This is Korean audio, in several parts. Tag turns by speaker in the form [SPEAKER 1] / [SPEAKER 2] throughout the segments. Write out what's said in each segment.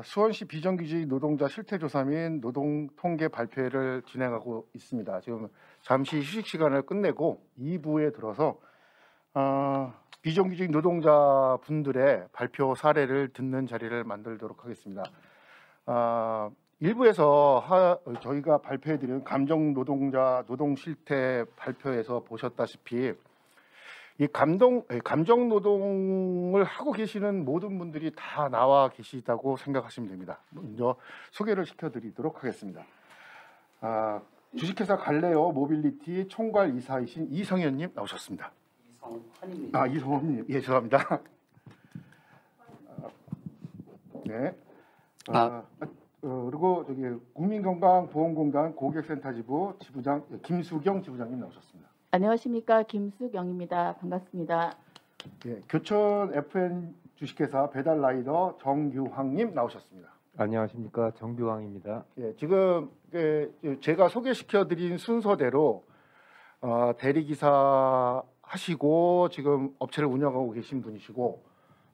[SPEAKER 1] 수원시 비정규직 노동자 실태조사 및 노동통계 발표를 진행하고 있습니다. 지금 잠시 휴식 시간을 끝내고 2부에 들어서 비정규직 노동자 분들의 발표 사례를 듣는 자리를 만들도록 하겠습니다. 1부에서 저희가 발표해드린 감정 노동자 노동 실태 발표에서 보셨다시피 이 감정 노동을 하고 계시는 모든 분들이 다 나와 계시다고 생각하시면 됩니다. 먼저 소개를 시켜드리도록 하겠습니다. 주식회사 갈레오 모빌리티 총괄 이사이신 이성현님 나오셨습니다. 이성헌입니다. 이성헌님, 예, 죄송합니다. 네. 그리고 저기 국민건강보험공단 고객센터 지부 지부장 김수경 지부장님 나오셨습니다.
[SPEAKER 2] 안녕하십니까, 김수경입니다. 반갑습니다.
[SPEAKER 1] 예, 교천 FN 주식회사 배달라이더 정규황님 나오셨습니다.
[SPEAKER 3] 안녕하십니까, 정규황입니다.
[SPEAKER 1] 예, 지금 제가 소개시켜드린 순서대로 대리기사 하시고 지금 업체를 운영하고 계신 분이시고,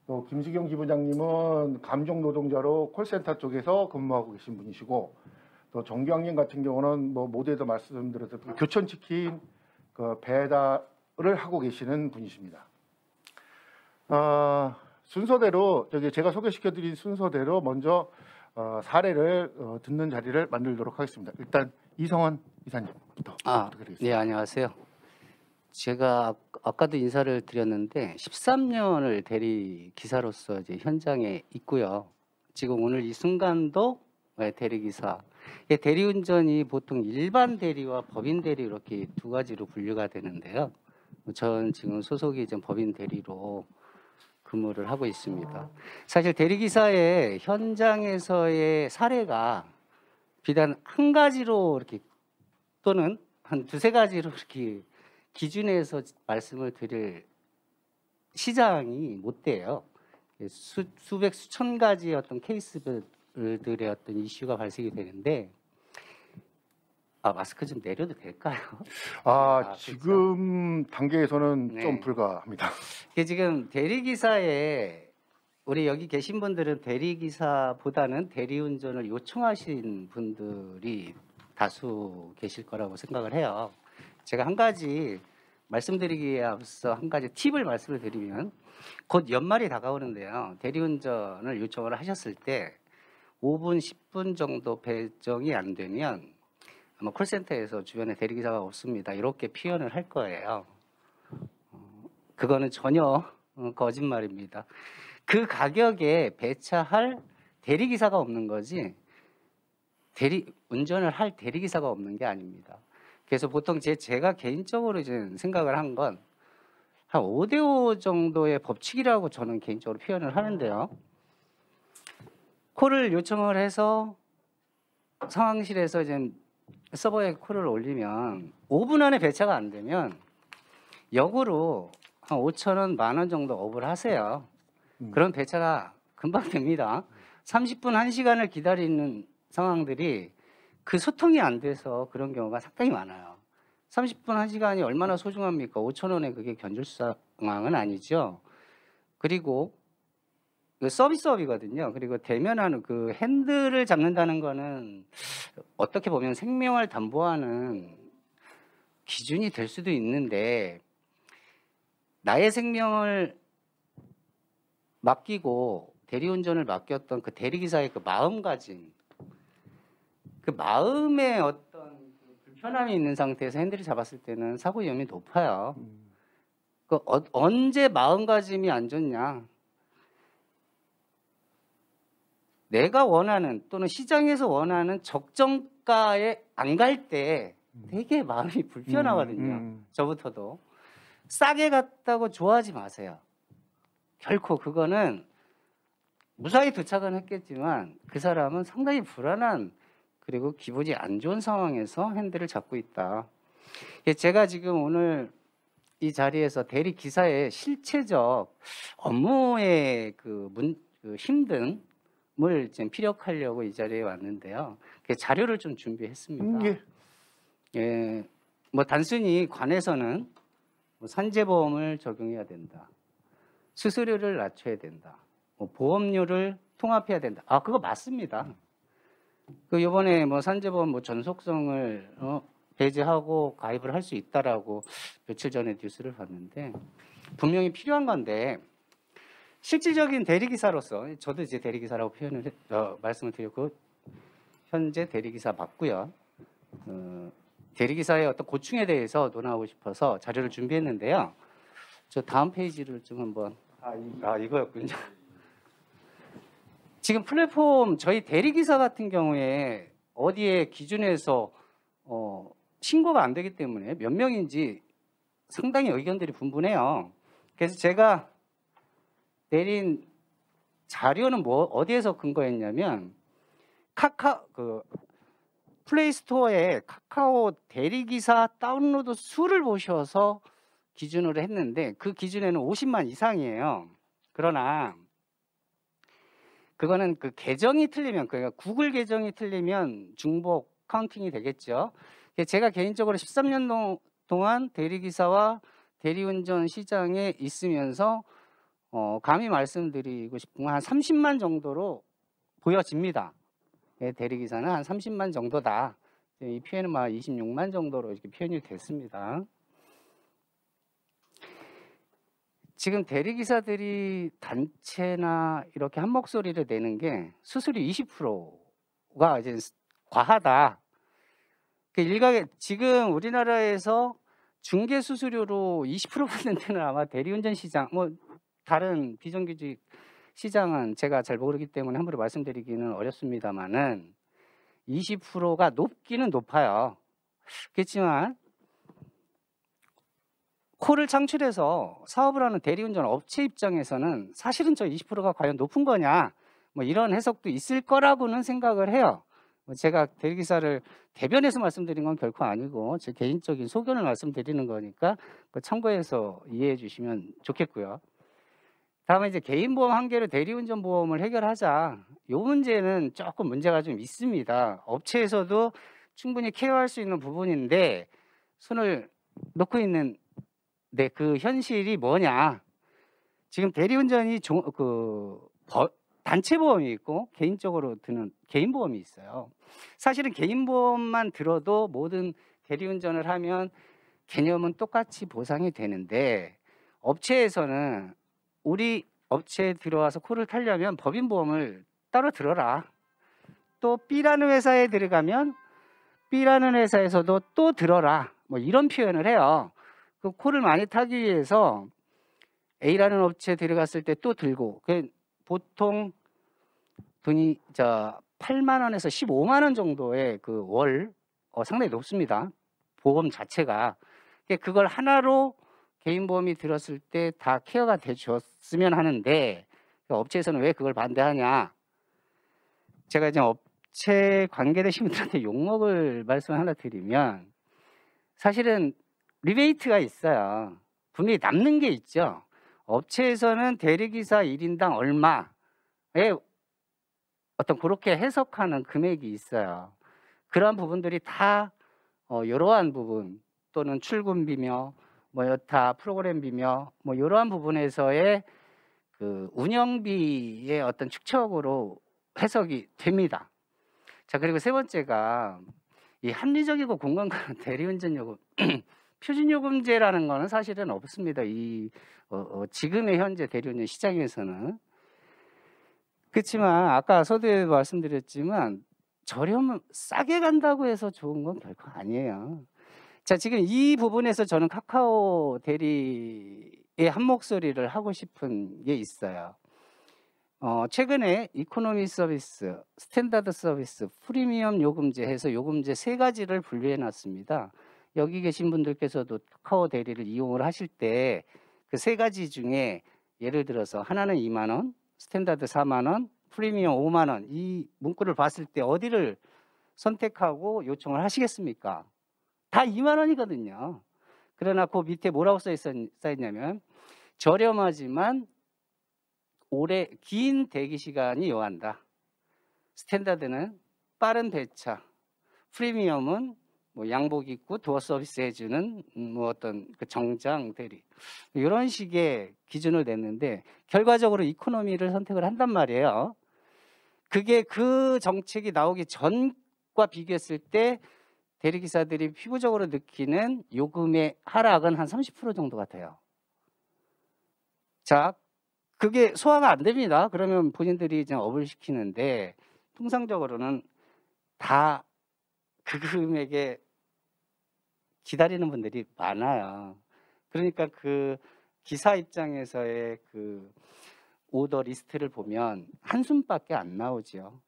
[SPEAKER 1] 또 김수경 지부장님은 감정노동자로 콜센터 쪽에서 근무하고 계신 분이시고, 또 정규황님 같은 경우는 뭐 모두에도 말씀드렸듯이 교천치킨 배달을 하고 계시는 분이십니다. 순서대로 제가 소개시켜드린 순서대로 먼저 사례를 듣는 자리를 만들도록 하겠습니다. 일단 이성헌 이사님부터 부탁드리겠습니다.
[SPEAKER 4] 네, 안녕하세요. 제가 아까도 인사를 드렸는데 13년을 대리 기사로서 이제 현장에 있고요. 지금 오늘 이 순간도 대리 기사. 대리운전이 보통 일반 대리와 법인 대리 이렇게 두 가지로 분류가 되는데요. 전 지금 소속이 좀 법인 대리로 근무를 하고 있습니다. 사실 대리기사의 현장에서의 사례가 비단 한 가지로 이렇게 또는 한 두세 가지로 이렇게 기준에서 말씀을 드릴 시장이 못 돼요. 수백 수천 가지의 어떤 케이스들의 어떤 이슈가 발생이 되는데, 마스크 좀 내려도 될까요?
[SPEAKER 1] 지금 단계에서는
[SPEAKER 4] 네.
[SPEAKER 1] 좀 불가합니다.
[SPEAKER 4] 지금 대리기사에 우리 여기 계신 분들은 대리기사보다는 대리운전을 요청하신 분들이 다수 계실 거라고 생각을 해요. 제가 한 가지 말씀드리기에 앞서 한 가지 팁을 말씀을 드리면, 곧 연말이 다가오는데요. 대리운전을 요청을 하셨을 때 5분, 10분 정도 배정이 안 되면 아마 콜센터에서 주변에 대리기사가 없습니다, 이렇게 표현을 할 거예요. 그거는 전혀 거짓말입니다. 그 가격에 배차할 대리기사가 없는 거지 운전을 할 대리기사가 없는 게 아닙니다. 그래서 보통 제가 개인적으로 이제 생각을 한 건 한 5대5 정도의 법칙이라고 저는 개인적으로 표현을 하는데요. 콜을 요청을 해서 상황실에서 이제 서버에 콜을 올리면 5분 안에 배차가 안 되면 역으로 한 5,000원, 10,000원 정도 업을 하세요. 그런 배차가 금방 됩니다. 30분, 1시간을 기다리는 상황들이 그 소통이 안 돼서 그런 경우가 상당히 많아요. 30분, 1시간이 얼마나 소중합니까? 5,000원에 그게 견줄 상황은 아니죠. 그리고 서비스업이거든요. 그리고 대면하는 그 핸들을 잡는다는 거는 어떻게 보면 생명을 담보하는 기준이 될 수도 있는데, 나의 생명을 맡기고 대리운전을 맡겼던 그 대리기사의 그 마음가짐, 그 마음에 어떤 불편함이 있는 상태에서 핸들을 잡았을 때는 사고 위험이 높아요. 언제 마음가짐이 안 좋냐? 내가 원하는 또는 시장에서 원하는 적정가에 안 갈 때 되게 마음이 불편하거든요. 저부터도. 싸게 갔다고 좋아하지 마세요. 결코 그거는 무사히 도착은 했겠지만 그 사람은 상당히 불안한, 그리고 기분이 안 좋은 상황에서 핸들을 잡고 있다. 제가 지금 오늘 이 자리에서 대리 기사의 실체적 업무의 그 힘듦을 지금 피력하려고 이 자리에 왔는데요. 자료를 좀 준비했습니다. 예, 뭐 단순히 관에서는 산재보험을 적용해야 된다, 수수료를 낮춰야 된다, 보험료를 통합해야 된다. 아, 그거 맞습니다. 그 요번에 뭐 산재보험 뭐 전속성을 배제하고 가입을 할 수 있다라고 며칠 전에 뉴스를 봤는데 분명히 필요한 건데 실질적인 대리기사로서 저도 이제 대리기사라고 말씀을 드렸고 현재 대리기사 맞고요. 대리기사의 어떤 고충에 대해서 논하고 싶어서 자료를 준비했는데요. 저 다음 페이지를 좀 한번 이거였군요. 지금 플랫폼 저희 대리기사 같은 경우에 어디에 기준에서 신고가 안 되기 때문에 몇 명인지 상당히 의견들이 분분해요. 그래서 제가 내린 자료는 어디에서 근거했냐면 플레이스토어에 카카오 대리기사 다운로드 수를 보셔서 기준으로 했는데 그 기준에는 50만 이상이에요. 그러나 그거는 그 계정이 틀리면 그러니까 구글 계정이 틀리면 중복 카운팅이 되겠죠. 제가 개인적으로 13년 동안 대리기사와 대리운전 시장에 있으면서 감히 말씀드리고 싶은 건 한 30만 정도로 보여집니다. 대리기사는 한 30만 정도다. 이 표현은 26만 정도로 이렇게 표현이 됐습니다. 지금 대리기사들이 단체나 이렇게 한 목소리를 내는 게 수수료 20%가 이제 과하다. 지금 우리나라에서 중개 수수료로 20% 받는 데는 아마 대리운전 시장, 다른 비정규직 시장은 제가 잘 모르기 때문에 함부로 말씀드리기는 어렵습니다만은 20%가 높기는 높아요. 그렇지만 콜을 창출해서 사업을 하는 대리운전 업체 입장에서는 사실은 저 20%가 과연 높은 거냐 이런 해석도 있을 거라고는 생각을 해요. 제가 대리기사를 대변해서 말씀드린 건 결코 아니고 제 개인적인 소견을 말씀드리는 거니까 참고해서 이해해 주시면 좋겠고요. 다음에 이제 개인보험 한계로 대리운전 보험을 해결하자. 이 문제는 조금 문제가 좀 있습니다. 업체에서도 충분히 케어할 수 있는 부분인데 손을 놓고 있는 그 현실이 뭐냐? 지금 대리운전이 단체 보험이 있고 개인적으로 드는 개인 보험이 있어요. 사실은 개인 보험만 들어도 모든 대리운전을 하면 개념은 똑같이 보상이 되는데 업체에서는 우리 업체에 들어와서 콜을 타려면 법인보험을 따로 들어라. 또 B라는 회사에 들어가면 B라는 회사에서도 또 들어라. 이런 표현을 해요. 그 콜을 많이 타기 위해서 A라는 업체에 들어갔을 때 또 들고 보통 돈이 8만 원에서 15만 원 정도의 그 월 상당히 높습니다. 보험 자체가. 그걸 하나로 개인보험이 들었을 때 다 케어가 돼줬으면 하는데 업체에서는 왜 그걸 반대하냐. 제가 이제 업체 관계되신 분들한테 욕먹을 말씀 하나 드리면 사실은 리베이트가 있어요. 분명히 남는 게 있죠. 업체에서는 대리기사 1인당 얼마에 어떤 그렇게 해석하는 금액이 있어요. 그러한 부분들이 다 이러한 부분 또는 출근비며 여타 프로그램비며 이러한 부분에서의 그 운영비의 어떤 축적으로 해석이 됩니다. 자, 그리고 세 번째가 이 합리적이고 공감가는 대리운전 요금 표준요금제라는 거는 사실은 없습니다. 지금의 현재 대리운전 시장에서는. 그렇지만 아까 서두에 말씀드렸지만 싸게 간다고 해서 좋은 건 결코 아니에요. 자, 지금 이 부분에서 저는 카카오 대리의 한 목소리를 하고 싶은 게 있어요. 최근에 이코노미 서비스, 스탠다드 서비스, 프리미엄 요금제 해서 요금제 3가지를 분류해 놨습니다. 여기 계신 분들께서도 카카오 대리를 이용을 하실 때 그 3가지 중에 예를 들어서 하나는 2만 원, 스탠다드 4만 원, 프리미엄 5만 원 이 문구를 봤을 때 어디를 선택하고 요청을 하시겠습니까? 다 2만 원이거든요. 그러나 그 밑에 뭐라고 써있냐면 저렴하지만 긴 대기 시간이 요한다. 스탠다드는 빠른 배차, 프리미엄은 양복 입고 도어 서비스 해주는 어떤 그 정장 대리 이런 식의 기준을 냈는데 결과적으로 이코노미를 선택을 한단 말이에요. 그게 그 정책이 나오기 전과 비교했을 때 대리기사들이 피부적으로 느끼는 요금의 하락은 한 30% 정도 같아요. 자, 그게 소화가 안 됩니다. 그러면 본인들이 이제 업을 시키는데 통상적으로는 다 그 금액에 기다리는 분들이 많아요. 그러니까 그 기사 입장에서의 그 오더 리스트를 보면 한숨밖에 안 나오죠.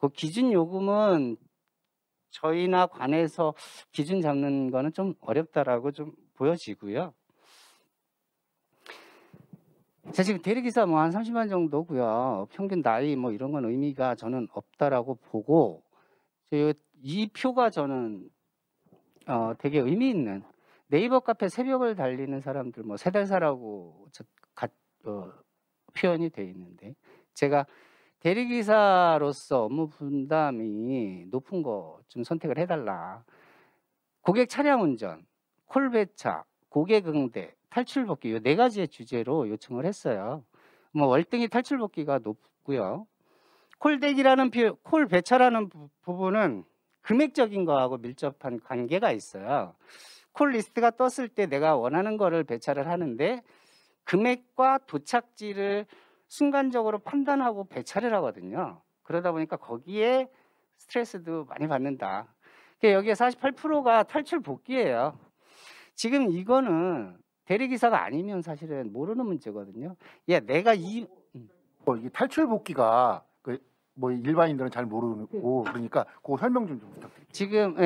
[SPEAKER 4] 그 기준 요금은 저희나 관에서 기준 잡는 거는 좀 어렵다라고 좀 보여지고요. 자, 지금 대리기사 뭐 한 30만 정도고요. 평균 나이 뭐 이런 건 의미가 저는 없다라고 보고, 이 표가 저는 되게 의미 있는, 네이버 카페 새벽을 달리는 사람들 뭐 세 달 사라고 표현이 돼 있는데, 제가 대리기사로서 업무 분담이 높은 거 좀 선택을 해달라. 고객 차량 운전, 콜 배차, 고객 응대, 탈출 복귀 이 네 가지의 주제로 요청을 했어요. 뭐 월등히 탈출 복귀가 높고요. 콜대기라는 콜 배차라는 부분은 금액적인 거하고 밀접한 관계가 있어요. 콜 리스트가 떴을 때 내가 원하는 거를 배차를 하는데 금액과 도착지를 순간적으로 판단하고 배차를 하거든요. 그러다 보니까 거기에 스트레스도 많이 받는다. 여기에 48%가 탈출 복귀예요. 지금 이거는 대리기사가 아니면 사실은 모르는 문제거든요. 야, 내가
[SPEAKER 1] 이게 탈출 복귀가 뭐 일반인들은 잘 모르고 그러니까 그 설명 좀 부탁드릴게요.
[SPEAKER 4] 지금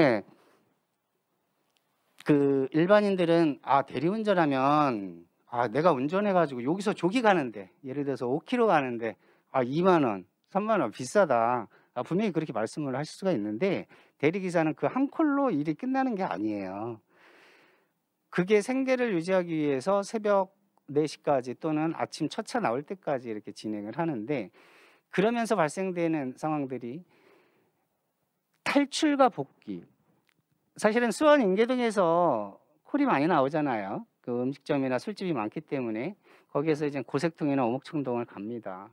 [SPEAKER 4] 그 일반인들은 대리운전하면 내가 운전해가지고 여기서 조기 가는데 예를 들어서 5km 가는데 2만 원, 3만 원 비싸다. 분명히 그렇게 말씀을 하실 수가 있는데 대리기사는 그 한 콜로 일이 끝나는 게 아니에요. 그게 생계를 유지하기 위해서 새벽 4시까지 또는 아침 첫 차 나올 때까지 이렇게 진행을 하는데 그러면서 발생되는 상황들이 탈출과 복귀. 사실은 수원 인계동에서 콜이 많이 나오잖아요. 그 음식점이나 술집이 많기 때문에 거기에서 이제 고색동이나 오목청동을 갑니다.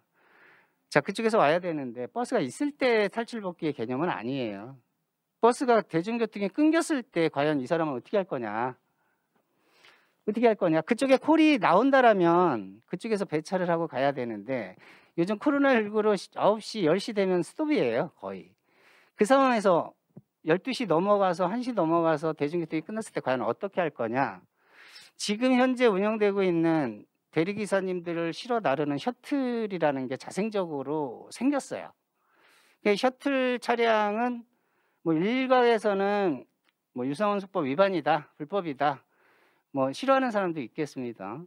[SPEAKER 4] 자, 그쪽에서 와야 되는데 버스가 있을 때 탈출 복귀의 개념은 아니에요. 버스가 대중교통이 끊겼을 때 과연 이 사람은 어떻게 할 거냐? 어떻게 할 거냐? 그쪽에 콜이 나온다라면 그쪽에서 배차를 하고 가야 되는데 요즘 코로나19로 9시, 10시 되면 스톱이에요, 거의. 그 상황에서 12시 넘어가서 1시 넘어가서 대중교통이 끝났을 때 과연 어떻게 할 거냐? 지금 현재 운영되고 있는 대리기사님들을 실어 나르는 셔틀이라는 게 자생적으로 생겼어요. 셔틀 차량은 뭐 일각에서는 뭐 유상원 수법 위반이다, 불법이다, 뭐 싫어하는 사람도 있겠습니다.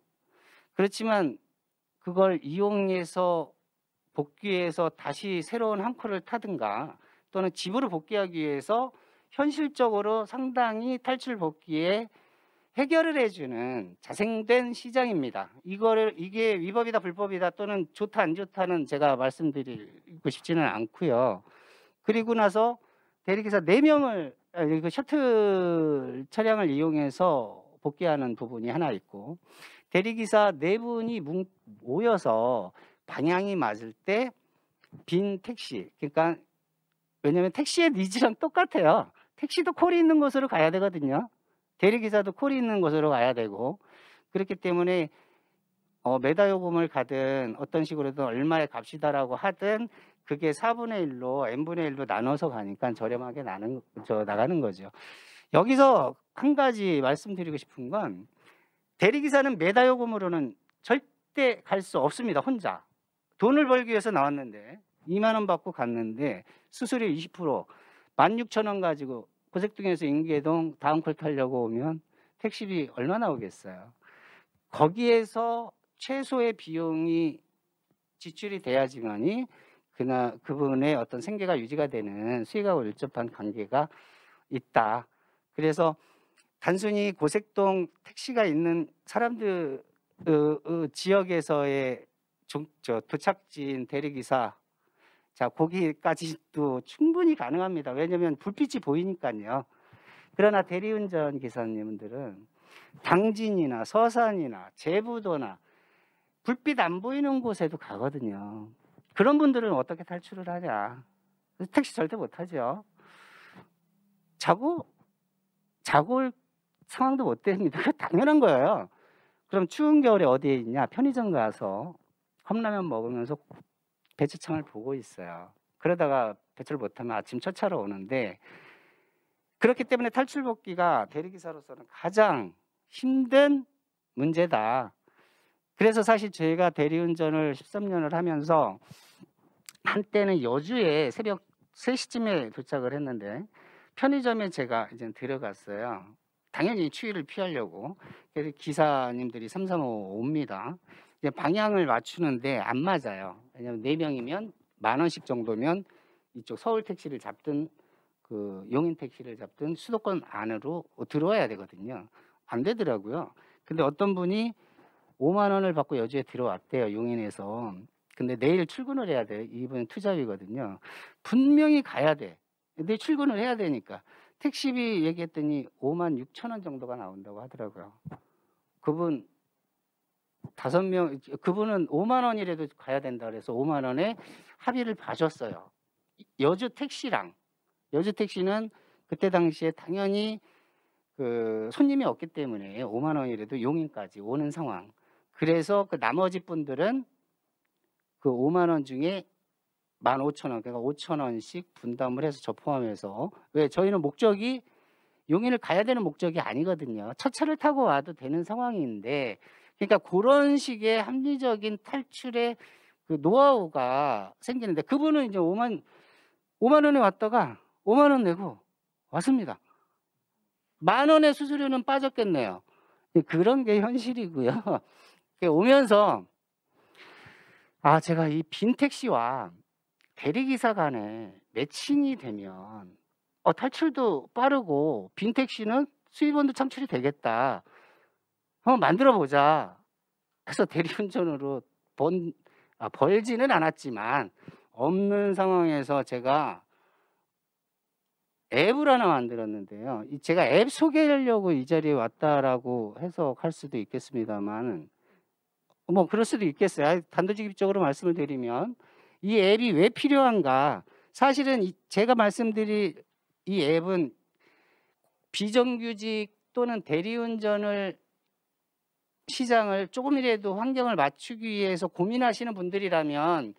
[SPEAKER 4] 그렇지만 그걸 이용해서 복귀해서 다시 새로운 한 콜을 타든가 또는 집으로 복귀하기 위해서 현실적으로 상당히 탈출 복귀에 해결을 해주는 자생된 시장입니다. 이게 위법이다 불법이다 또는 좋다 안 좋다는 제가 말씀드리고 싶지는 않고요. 그리고 나서 대리기사 4명을 그 셔틀 차량을 이용해서 복귀하는 부분이 하나 있고 대리기사 4분이 모여서 방향이 맞을 때 빈 택시, 그러니까 왜냐하면 택시의 니즈랑 똑같아요. 택시도 콜이 있는 곳으로 가야 되거든요. 대리기사도 콜이 있는 곳으로 가야 되고 그렇기 때문에 매달 요금을 가든 어떤 식으로든 얼마에 값이다라고 하든 그게 4분의 1로 n분의 1로 나눠서 가니까 저렴하게 나가는 거죠. 여기서 한 가지 말씀드리고 싶은 건 대리기사는 매달 요금으로는 절대 갈 수 없습니다. 혼자. 돈을 벌기 위해서 나왔는데 2만 원 받고 갔는데 수수료 20% 16,000원 가지고 고색동에서 인계동 다음 콜 타려고 오면 택시비 얼마 나오겠어요. 거기에서 최소의 비용이 지출이 돼야지만이 그분의 어떤 생계가 유지가 되는 수익하고 밀접한 관계가 있다. 그래서 단순히 고색동 택시가 있는 사람들 지역에서의 도착지인 대리기사 거기까지도 충분히 가능합니다. 왜냐하면 불빛이 보이니까요. 그러나 대리운전 기사님들은 당진이나 서산이나 제부도나 불빛 안 보이는 곳에도 가거든요. 그런 분들은 어떻게 탈출을 하냐? 택시 절대 못 하죠. 자고 올 상황도 못 됩니다. 그거 당연한 거예요. 그럼 추운 겨울에 어디에 있냐? 편의점 가서 컵라면 먹으면서 배추창을 보고 있어요. 그러다가 배출을 못하면 아침 첫 차로 오는데, 그렇기 때문에 탈출복귀가 대리기사로서는 가장 힘든 문제다. 그래서 사실 저희가 대리운전을 13년을 하면서 한때는 여주에 새벽 3시쯤에 도착을 했는데 편의점에 제가 이제 들어갔어요. 당연히 추위를 피하려고. 그래서 기사님들이 3, 3, 5 옵니다. 이제 방향을 맞추는데 안 맞아요. 왜냐하면 4명이면 10,000원씩 정도면 이쪽 서울 택시를 잡든 그 용인 택시를 잡든 수도권 안으로 들어와야 되거든요. 안 되더라고요. 근데 어떤 분이 5만 원을 받고 여주에 들어왔대요, 용인에서. 근데 내일 출근을 해야 돼. 이분은 투잡이거든요. 분명히 가야 돼. 근데 출근을 해야 되니까 택시비 얘기했더니 56,000원 정도가 나온다고 하더라고요. 그분 5명, 그분은 5만 원이라도 가야 된다 그래서 5만 원에 합의를 봐줬어요. 여주 택시랑. 여주 택시는 그때 당시에 당연히 그 손님이 없기 때문에 5만 원이라도 용인까지 오는 상황. 그래서 그 나머지 분들은 그 5만 원 중에 15,000원, 그러니까 5,000원씩 분담을 해서 저 포함해서. 왜? 저희는 목적이 용인을 가야 되는 목적이 아니거든요. 첫 차를 타고 와도 되는 상황인데, 그러니까 그런 식의 합리적인 탈출의 그 노하우가 생기는데, 그분은 이제 5만 원에 왔다가 5만 원 내고 왔습니다. 10,000원의 수수료는 빠졌겠네요. 그런 게 현실이고요. 오면서 제가 이 빈 택시와 대리기사 간에 매칭이 되면 탈출도 빠르고 빈 택시는 수입원도 창출이 되겠다. 한번 만들어 보자. 그래서 대리운전으로 벌지는 않았지만 없는 상황에서 제가 앱을 하나 만들었는데요. 제가 앱 소개하려고 이 자리에 왔다라고 해석할 수도 있겠습니다만, 뭐 그럴 수도 있겠어요. 단도직입적으로 말씀을 드리면 이 앱이 왜 필요한가? 사실은 제가 말씀드릴 이 앱은 비정규직 또는 대리운전을 시장을 조금이라도 환경을 맞추기 위해서 고민하시는 분들이라면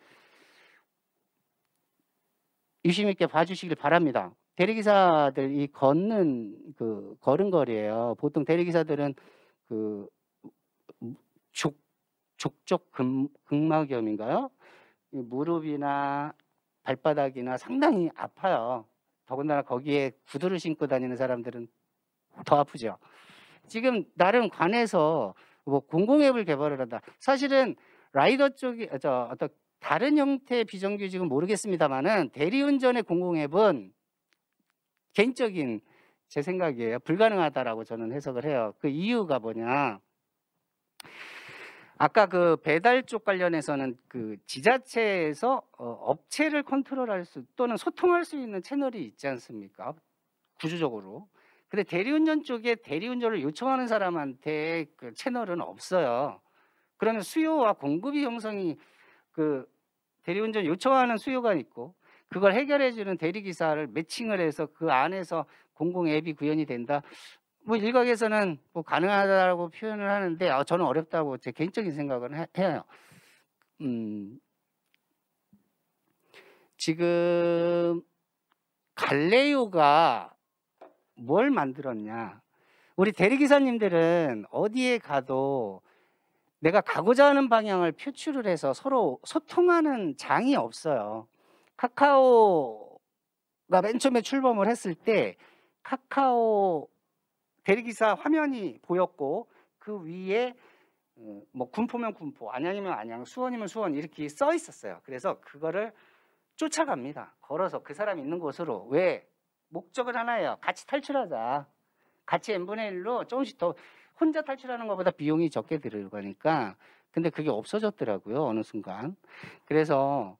[SPEAKER 4] 유심 있게 봐주시길 바랍니다. 대리기사들 이 걷는 그 걸음걸이에요. 보통 대리기사들은 그 족적 극막염인가요? 무릎이나 발바닥이나 상당히 아파요. 더군다나 거기에 구두를 신고 다니는 사람들은 더 아프죠. 지금 나름 관에서 뭐 공공앱을 개발을 한다. 사실은 라이더 쪽이 어떤 다른 형태의 비정규직은 모르겠습니다만은 대리운전의 공공앱은 개인적인 제 생각이에요. 불가능하다라고 저는 해석을 해요. 그 이유가 뭐냐? 아까 그 배달 쪽 관련해서는 그 지자체에서 업체를 컨트롤할 수 또는 소통할 수 있는 채널이 있지 않습니까? 구조적으로. 근데 대리운전 쪽에 대리운전을 요청하는 사람한테 그 채널은 없어요. 그러면 수요와 공급이 형성이 그 대리운전 요청하는 수요가 있고 그걸 해결해주는 대리기사를 매칭을 해서 그 안에서 공공 앱이 구현이 된다. 뭐 일각에서는 뭐 가능하다고 표현을 하는데 저는 어렵다고 제 개인적인 생각은 해요. 지금 갈레오가 뭘 만들었냐? 우리 대리기사님들은 어디에 가도 내가 가고자 하는 방향을 표출을 해서 서로 소통하는 장이 없어요. 카카오가 맨 처음에 출범을 했을 때 카카오 대리기사 화면이 보였고 그 위에 뭐 군포면 군포, 안양이면 안양, 수원이면 수원 이렇게 써 있었어요. 그래서 그거를 쫓아갑니다. 걸어서 그 사람 있는 곳으로. 왜? 목적은 하나예요. 같이 탈출하자. 같이 n분의 1로 조금씩 더 혼자 탈출하는 것보다 비용이 적게 들어가니까. 근데 그게 없어졌더라고요. 어느 순간. 그래서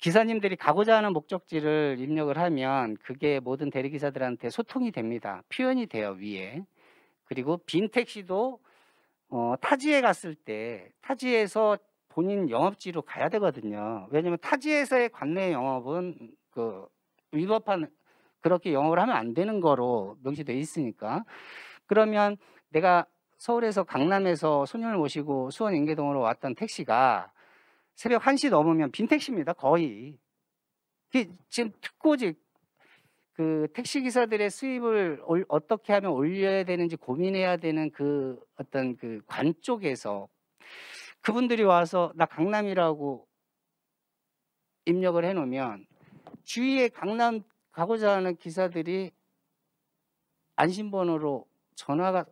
[SPEAKER 4] 기사님들이 가고자 하는 목적지를 입력을 하면 그게 모든 대리기사들한테 소통이 됩니다. 표현이 돼요, 위에. 그리고 빈 택시도 타지에 갔을 때 타지에서 본인 영업지로 가야 되거든요. 왜냐하면 타지에서의 관내 영업은 그 위법한 그렇게 영업을 하면 안 되는 거로 명시돼 있으니까. 그러면 내가 서울에서 강남에서 손님을 모시고 수원 인계동으로 왔던 택시가 새벽 1시 넘으면 빈 택시입니다. 거의. 지금 특고직 그 택시 기사들의 수입을 어떻게 하면 올려야 되는지 고민해야 되는 그 어떤 그 관 쪽에서 그분들이 와서 나 강남이라고 입력을 해놓으면 주위에 강남 가고자 하는 기사들이 안심번호로 전화가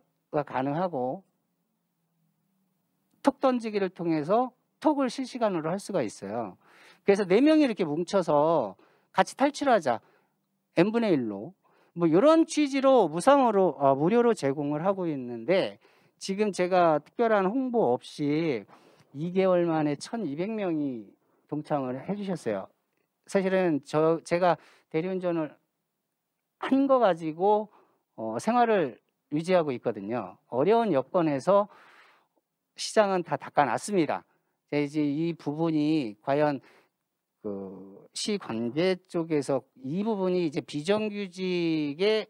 [SPEAKER 4] 가능하고 톡 던지기를 통해서 톡을 실시간으로 할 수가 있어요. 그래서 4명이 이렇게 뭉쳐서 같이 탈출하자. n분의 1로. 뭐 이런 취지로 무상으로 무료로 제공을 하고 있는데 지금 제가 특별한 홍보 없이 2개월 만에 1,200명이 동참을 해주셨어요. 사실은 제가 대리운전을 한 거 가지고 생활을 유지하고 있거든요. 어려운 여건에서 시장은 다 닦아놨습니다. 이제 이 부분이 과연 그 시관계 쪽에서 이 부분이 이제 비정규직의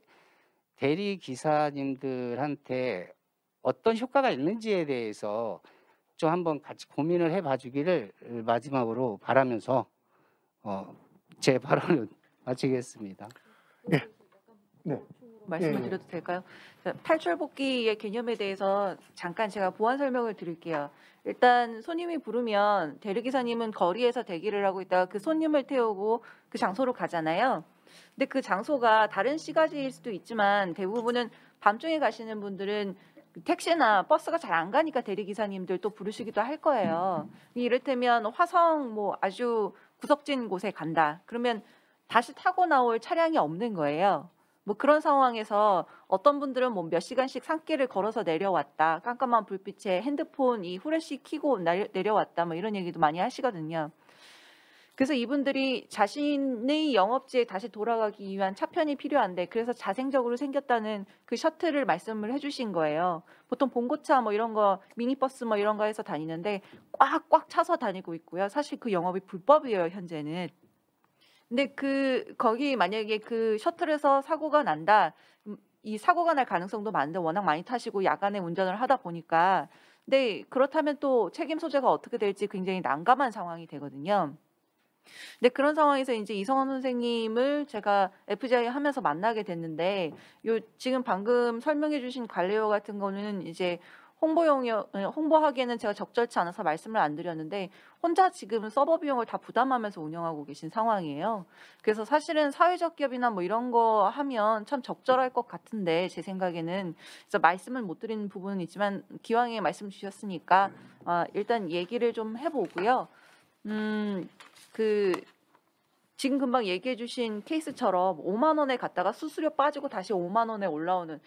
[SPEAKER 4] 대리 기사님들한테 어떤 효과가 있는지에 대해서 좀 한번 같이 고민을 해봐 주기를 마지막으로 바라면서 제 발언을 마치겠습니다.
[SPEAKER 1] 네.
[SPEAKER 5] 말씀을
[SPEAKER 1] 예, 예.
[SPEAKER 5] 드려도 될까요? 탈출복귀의 개념에 대해서 잠깐 제가 보완 설명을 드릴게요. 일단 손님이 부르면 대리기사님은 거리에서 대기를 하고 있다가 그 손님을 태우고 그 장소로 가잖아요. 근데 그 장소가 다른 시가지일 수도 있지만 대부분은 밤중에 가시는 분들은 택시나 버스가 잘 안 가니까 대리기사님들 또 부르시기도 할 거예요. 이를테면 화성 뭐 아주 구석진 곳에 간다. 그러면 다시 타고 나올 차량이 없는 거예요. 뭐 그런 상황에서 어떤 분들은 뭐 몇 시간씩 산길을 걸어서 내려왔다. 깜깜한 불빛에 핸드폰 이 후레쉬 켜고 내려왔다. 뭐 이런 얘기도 많이 하시거든요. 그래서 이분들이 자신의 영업지에 다시 돌아가기 위한 차편이 필요한데 그래서 자생적으로 생겼다는 그 셔틀을 말씀을 해주신 거예요. 보통 봉고차 뭐 이런 거 미니버스 뭐 이런 거 해서 다니는데 꽉꽉 차서 다니고 있고요. 사실 그 영업이 불법이에요, 현재는. 근데 거기 만약에 그 셔틀에서 사고가 난다. 이 사고가 날 가능성도 많은데 워낙 많이 타시고 야간에 운전을 하다 보니까 근데 그렇다면 또 책임 소재가 어떻게 될지 굉장히 난감한 상황이 되거든요. 근데 그런 상황에서 이제 이성원 선생님을 제가 FGI 하면서 만나게 됐는데 지금 방금 설명해 주신 관리료 같은 거는 이제 홍보하기에는 제가 적절치 않아서 말씀을 안 드렸는데 혼자 지금 서버 비용을 다 부담하면서 운영하고 계신 상황이에요. 그래서 사실은 사회적 기업이나 뭐 이런 거 하면 참 적절할 것 같은데 제 생각에는 그래서 말씀을 못 드리는 부분은 있지만 기왕에 말씀 주셨으니까 일단 얘기를 좀 해보고요. 지금 금방 얘기해 주신 케이스처럼 5만 원에 갔다가 수수료 빠지고 다시 5만 원에 올라오는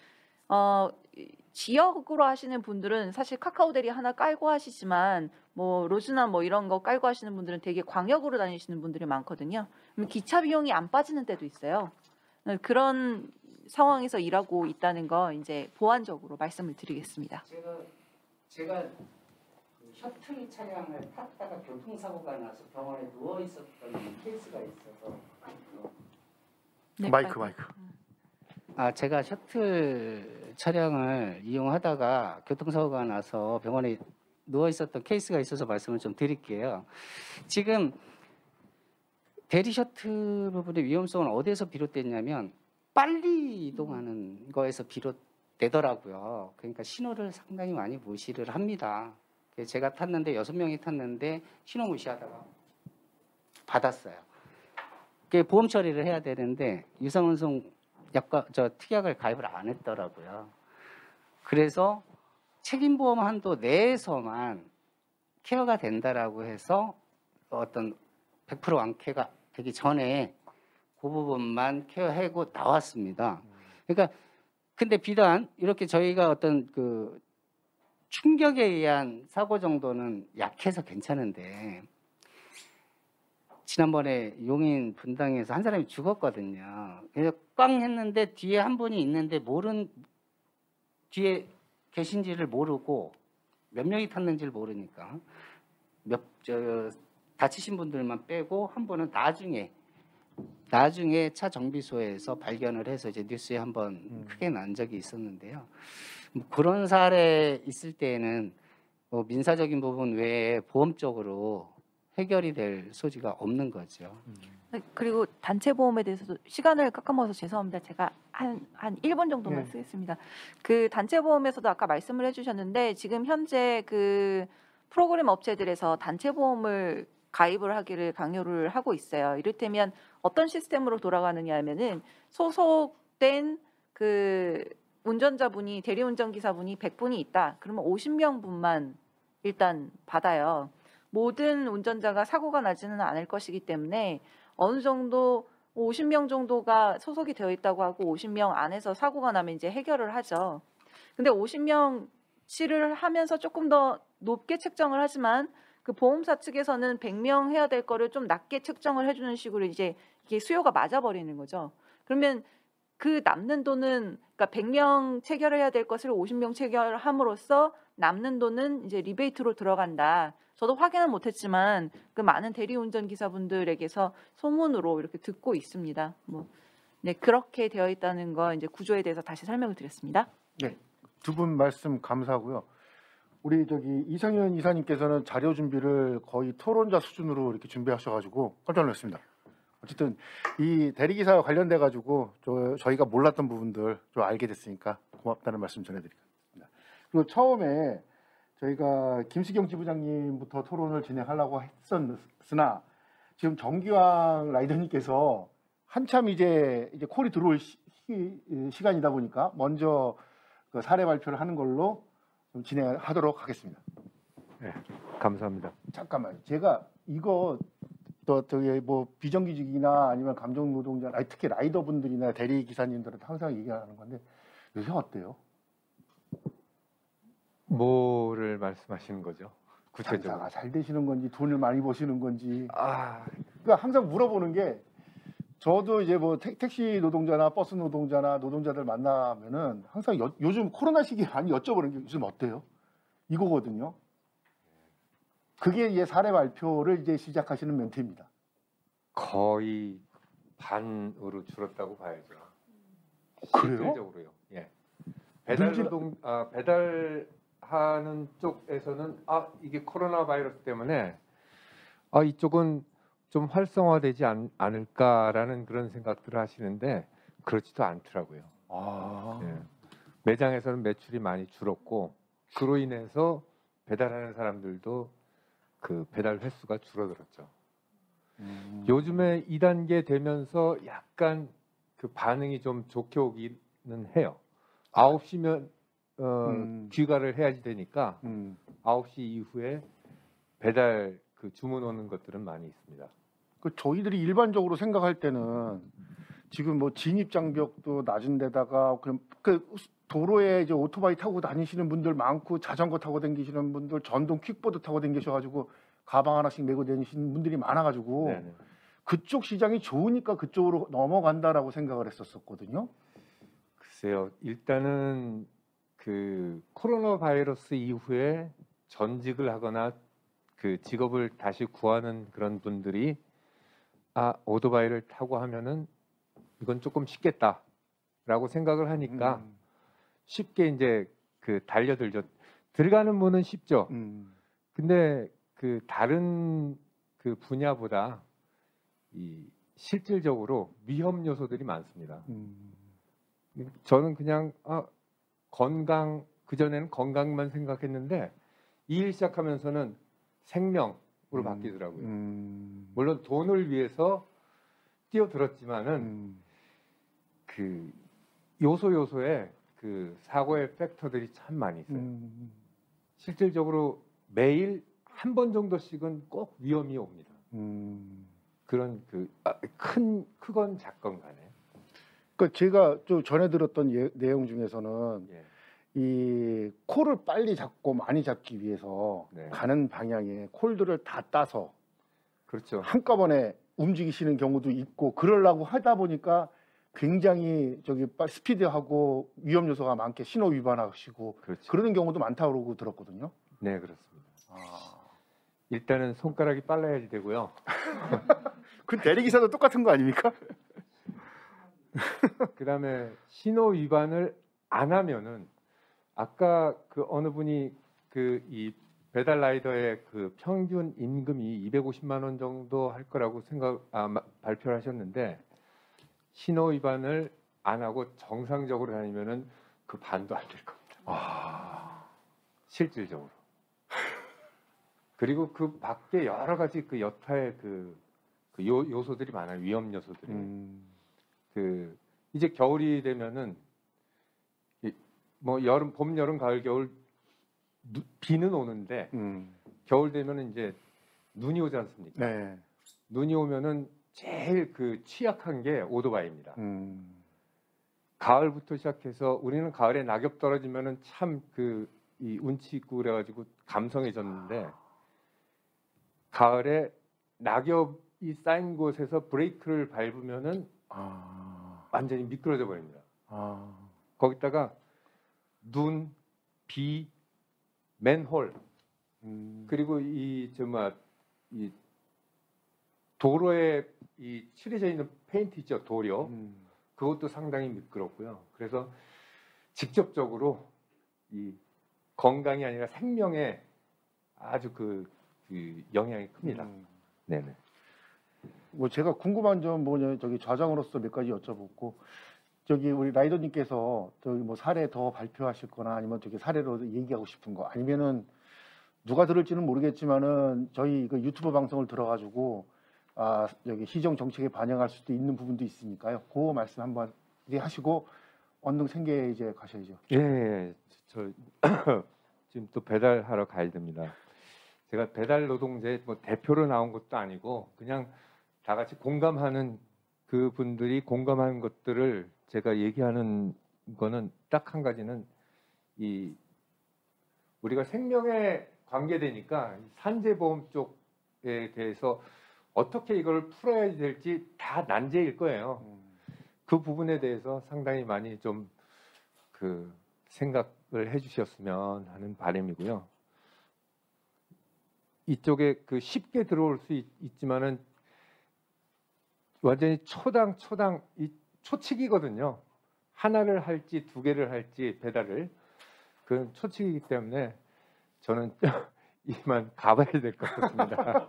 [SPEAKER 5] 지역으로 하시는 분들은 사실 카카오 대리 하나 깔고 하시지만 뭐 로즈나 뭐 이런 거 깔고 하시는 분들은 되게 광역으로 다니시는 분들이 많거든요. 그럼 기차 비용이 안 빠지는 때도 있어요. 그런 상황에서 일하고 있다는 거 이제 보완적으로 말씀을 드리겠습니다.
[SPEAKER 4] 제가 그 셔틀 차량을 탔다가 교통사고가 나서 병원에 누워 있었던 케이스가 있어서
[SPEAKER 5] 네,
[SPEAKER 1] 마이크.
[SPEAKER 4] 제가 셔틀 차량을 이용하다가 교통사고가 나서 병원에 누워 있었던 케이스가 있어서 말씀을 좀 드릴게요. 지금 대리 셔틀 부분의 위험성은 어디에서 비롯됐냐면 빨리 이동하는 거에서 비롯되더라고요. 그러니까 신호를 상당히 많이 무시를 합니다. 제가 탔는데 6명이 탔는데 신호 무시하다가 받았어요. 보험 처리를 해야 되는데 유상운송 특약을 가입을 안 했더라고요. 그래서 책임보험 한도 내에서만 케어가 된다라고 해서 어떤 100% 완쾌가 되기 전에 그 부분만 케어하고 나왔습니다. 그러니까 근데 비단 이렇게 저희가 어떤 그 충격에 의한 사고 정도는 약해서 괜찮은데 지난번에 용인 분당에서 한 사람이 죽었거든요. 그래서 꽝 했는데 뒤에 한 분이 있는데 뒤에 계신지를 모르고 몇 명이 탔는지를 모르니까 다치신 분들만 빼고 한 분은 나중에 차 정비소에서 발견을 해서 이제 뉴스에 한번 크게 난 적이 있었는데요. 뭐 그런 사례 있을 때에는 뭐 민사적인 부분 외에 보험적으로 해결이 될 소지가 없는 거죠.
[SPEAKER 5] 그리고 단체 보험에 대해서도 시간을 깎아먹어서 죄송합니다. 제가 한 1분 정도만
[SPEAKER 1] 네.
[SPEAKER 5] 쓰겠습니다. 그 단체 보험에서도 아까 말씀을 해주셨는데 지금 현재 그 프로그램 업체들에서 단체 보험을 가입을 하기를 강요를 하고 있어요. 이를테면 어떤 시스템으로 돌아가느냐 하면은 소속된 그 운전자분이 대리운전기사분이 100분이 있다. 그러면 50명분만 일단 받아요. 모든 운전자가 사고가 나지는 않을 것이기 때문에 어느 정도 50명 정도가 소속이 되어 있다고 하고 50명 안에서 사고가 나면 이제 해결을 하죠. 근데 50명치를 하면서 조금 더 높게 책정을 하지만 그 보험사 측에서는 100명 해야 될 거를 좀 낮게 책정을 해주는 식으로 이제 이게 수요가 맞아버리는 거죠. 그러면 그 남는 돈은 그러니까 100명 체결해야 될 것을 50명 체결함으로써 남는 돈은 이제 리베이트로 들어간다. 저도 확인은 못했지만 그 많은 대리운전 기사분들에게서 소문으로 이렇게 듣고 있습니다. 네, 그렇게 되어 있다는 거 이제 구조에 대해서 다시 설명을 드렸습니다.
[SPEAKER 1] 네, 두 분 말씀 감사하고요. 우리 이성현 이사님께서는 자료 준비를 거의 토론자 수준으로 이렇게 준비하셔가지고 깜짝 놀랐습니다. 어쨌든 이 대리기사와 관련돼 가지고 저희가 몰랐던 부분들 좀 알게 됐으니까 고맙다는 말씀 전해드리겠습니다. 그리고 처음에 저희가 김수경 지부장님부터 토론을 진행하려고 했었으나 지금 정규왕 라이더님께서 한참 이제 콜이 들어올 시간이다 보니까 먼저 그 사례 발표를 하는 걸로 좀 진행하도록 하겠습니다.
[SPEAKER 3] 네, 감사합니다.
[SPEAKER 1] 잠깐만, 제가 이거 뭐 비정규직이나 아니면 감정 노동자, 특히 라이더분들이나 대리 기사님들한테 항상 얘기하는 건데 요새 어때요?
[SPEAKER 3] 뭐를 말씀하시는 거죠? 구체적으로.
[SPEAKER 1] 장사가 잘 되시는 건지 돈을 많이 버시는 건지.
[SPEAKER 3] 아,
[SPEAKER 1] 그러니까 항상 물어보는 게 저도 이제 뭐 택시 노동자나 버스 노동자나 노동자들 만나면은 항상 요즘 코로나 시기에 많이 여쭤보는 게 요즘 어때요? 이거거든요. 그게 이제 사례 발표를 이제 시작하시는 멘트입니다.
[SPEAKER 3] 거의 반으로 줄었다고 봐야죠.
[SPEAKER 1] 그래요?
[SPEAKER 3] 실질적으로요. 예. 배달하는 쪽에서는 이게 코로나 바이러스 때문에 이쪽은 좀 활성화되지 않을까라는 그런 생각들을 하시는데 그렇지도 않더라고요. 예. 매장에서는 매출이 많이 줄었고 그로 인해서 배달하는 사람들도 그 배달 횟수가 줄어들었죠. 요즘에 2단계 되면서 약간 그 반응이 좀 좋게 오기는 해요. 9시면 귀가를 해야지 되니까 9시 이후에 배달 그 주문 오는 것들은 많이 있습니다.
[SPEAKER 1] 그 저희들이 일반적으로 생각할 때는 지금 뭐 진입 장벽도 낮은 데다가 그 도로에 이제 오토바이 타고 다니시는 분들 많고 자전거 타고 다니시는 분들 전동 퀵보드 타고 다니셔가지고 가방 하나씩 메고 다니시는 분들이 많아가지고
[SPEAKER 3] 네네.
[SPEAKER 1] 그쪽 시장이 좋으니까 그쪽으로 넘어간다라고 생각을 했었거든요.
[SPEAKER 3] 글쎄요. 일단은 그 코로나 바이러스 이후에 전직을 하거나 그 직업을 다시 구하는 그런 분들이 오토바이를 타고 하면은 이건 조금 쉽겠다라고 생각을 하니까 쉽게 이제 그 달려들죠. 들어가는 문은 쉽죠. 근데 그 다른 그 분야보다 이 실질적으로 위험 요소들이 많습니다. 저는 그냥 건강, 그전에는 건강만 생각했는데 이 일 시작하면서는 생명으로 바뀌더라고요. 물론 돈을 위해서 뛰어들었지만은 그 요소에 그 사고의 팩터들이 참 많이 있어요. 실질적으로 매일 한 번 정도씩은 꼭 위험이 옵니다. 그런 크건 작건 간에.
[SPEAKER 1] 그러니까 제가 좀 전해 들었던 내용 중에서는
[SPEAKER 3] 예.
[SPEAKER 1] 이 콜을 빨리 잡고 많이 잡기 위해서
[SPEAKER 3] 네.
[SPEAKER 1] 가는 방향에 콜들을 다 따서
[SPEAKER 3] 그렇죠.
[SPEAKER 1] 한꺼번에 움직이시는 경우도 있고 그러려고 하다 보니까 굉장히 스피드하고 위험 요소가 많게 신호 위반하시고
[SPEAKER 3] 그렇죠.
[SPEAKER 1] 그러는 경우도 많다고 들었거든요.
[SPEAKER 3] 네, 그렇습니다. 일단은 손가락이 빨라야지 되고요.
[SPEAKER 1] 그 대리기사도 똑같은 거 아닙니까?
[SPEAKER 3] 그다음에 신호 위반을 안 하면은 아까 그 어느 분이 그 이 배달 라이더의 그 평균 임금이 250만 원 정도 할 거라고 발표를 하셨는데 신호 위반을 안 하고 정상적으로 다니면은 그 반도 안 될 겁니다. 실질적으로. 그리고 그 밖에 여러 가지 그 여타의 그 요소들이 많아요. 위험 요소들이. 그 이제 겨울이 되면은 뭐 봄, 여름, 가을, 겨울 비는 오는데 겨울 되면은 이제 눈이 오지 않습니까?
[SPEAKER 1] 네.
[SPEAKER 3] 눈이 오면은 제일 그 취약한 게 오토바이입니다. 가을부터 시작해서 우리는 가을에 낙엽 떨어지면은 참 그 이 운치 있고 그래가지고 감성해졌는데 가을에 낙엽이 쌓인 곳에서 브레이크를 밟으면은 완전히 미끄러져 버립니다. 거기다가 눈, 비, 맨홀 그리고 이 도로에 이 칠해져 있는 페인트 있죠, 도료. 그것도 상당히 미끄럽고요. 그래서 직접적으로 이 건강이 아니라 생명에 아주 그 영향이 큽니다. 네네.
[SPEAKER 1] 뭐 제가 궁금한 점 뭐냐 저기 좌장으로서 몇 가지 여쭤보고 저기 우리 라이더님께서 저기 뭐 사례 더 발표하실거나 아니면 저기 사례로 얘기하고 싶은 거 아니면은 누가 들을지는 모르겠지만은 저희 그 유튜브 방송을 들어가지고 여기 시정 정책에 반영할 수도 있는 부분도 있으니까요. 그 말씀 한번 하시고 언능 생계 이제 가셔야죠.
[SPEAKER 3] 예, 저 지금 또 배달하러 가야 됩니다. 제가 배달 노동제 뭐 대표로 나온 것도 아니고 그냥 다 같이 공감하는 그분들이 공감하는 것들을 제가 얘기하는 거는 딱 한 가지는 이 우리가 생명에 관계되니까 산재보험 쪽에 대해서 어떻게 이걸 풀어야 될지 다 난제일 거예요. 그 부분에 대해서 상당히 많이 좀 그 생각을 해주셨으면 하는 바람이고요. 이쪽에 그 쉽게 들어올 수 있지만은 완전히 초당 이 초치기거든요. 하나를 할지 두 개를 할지 배달을 그건 초치기이기 때문에 저는 이만 가봐야 될 것 같습니다.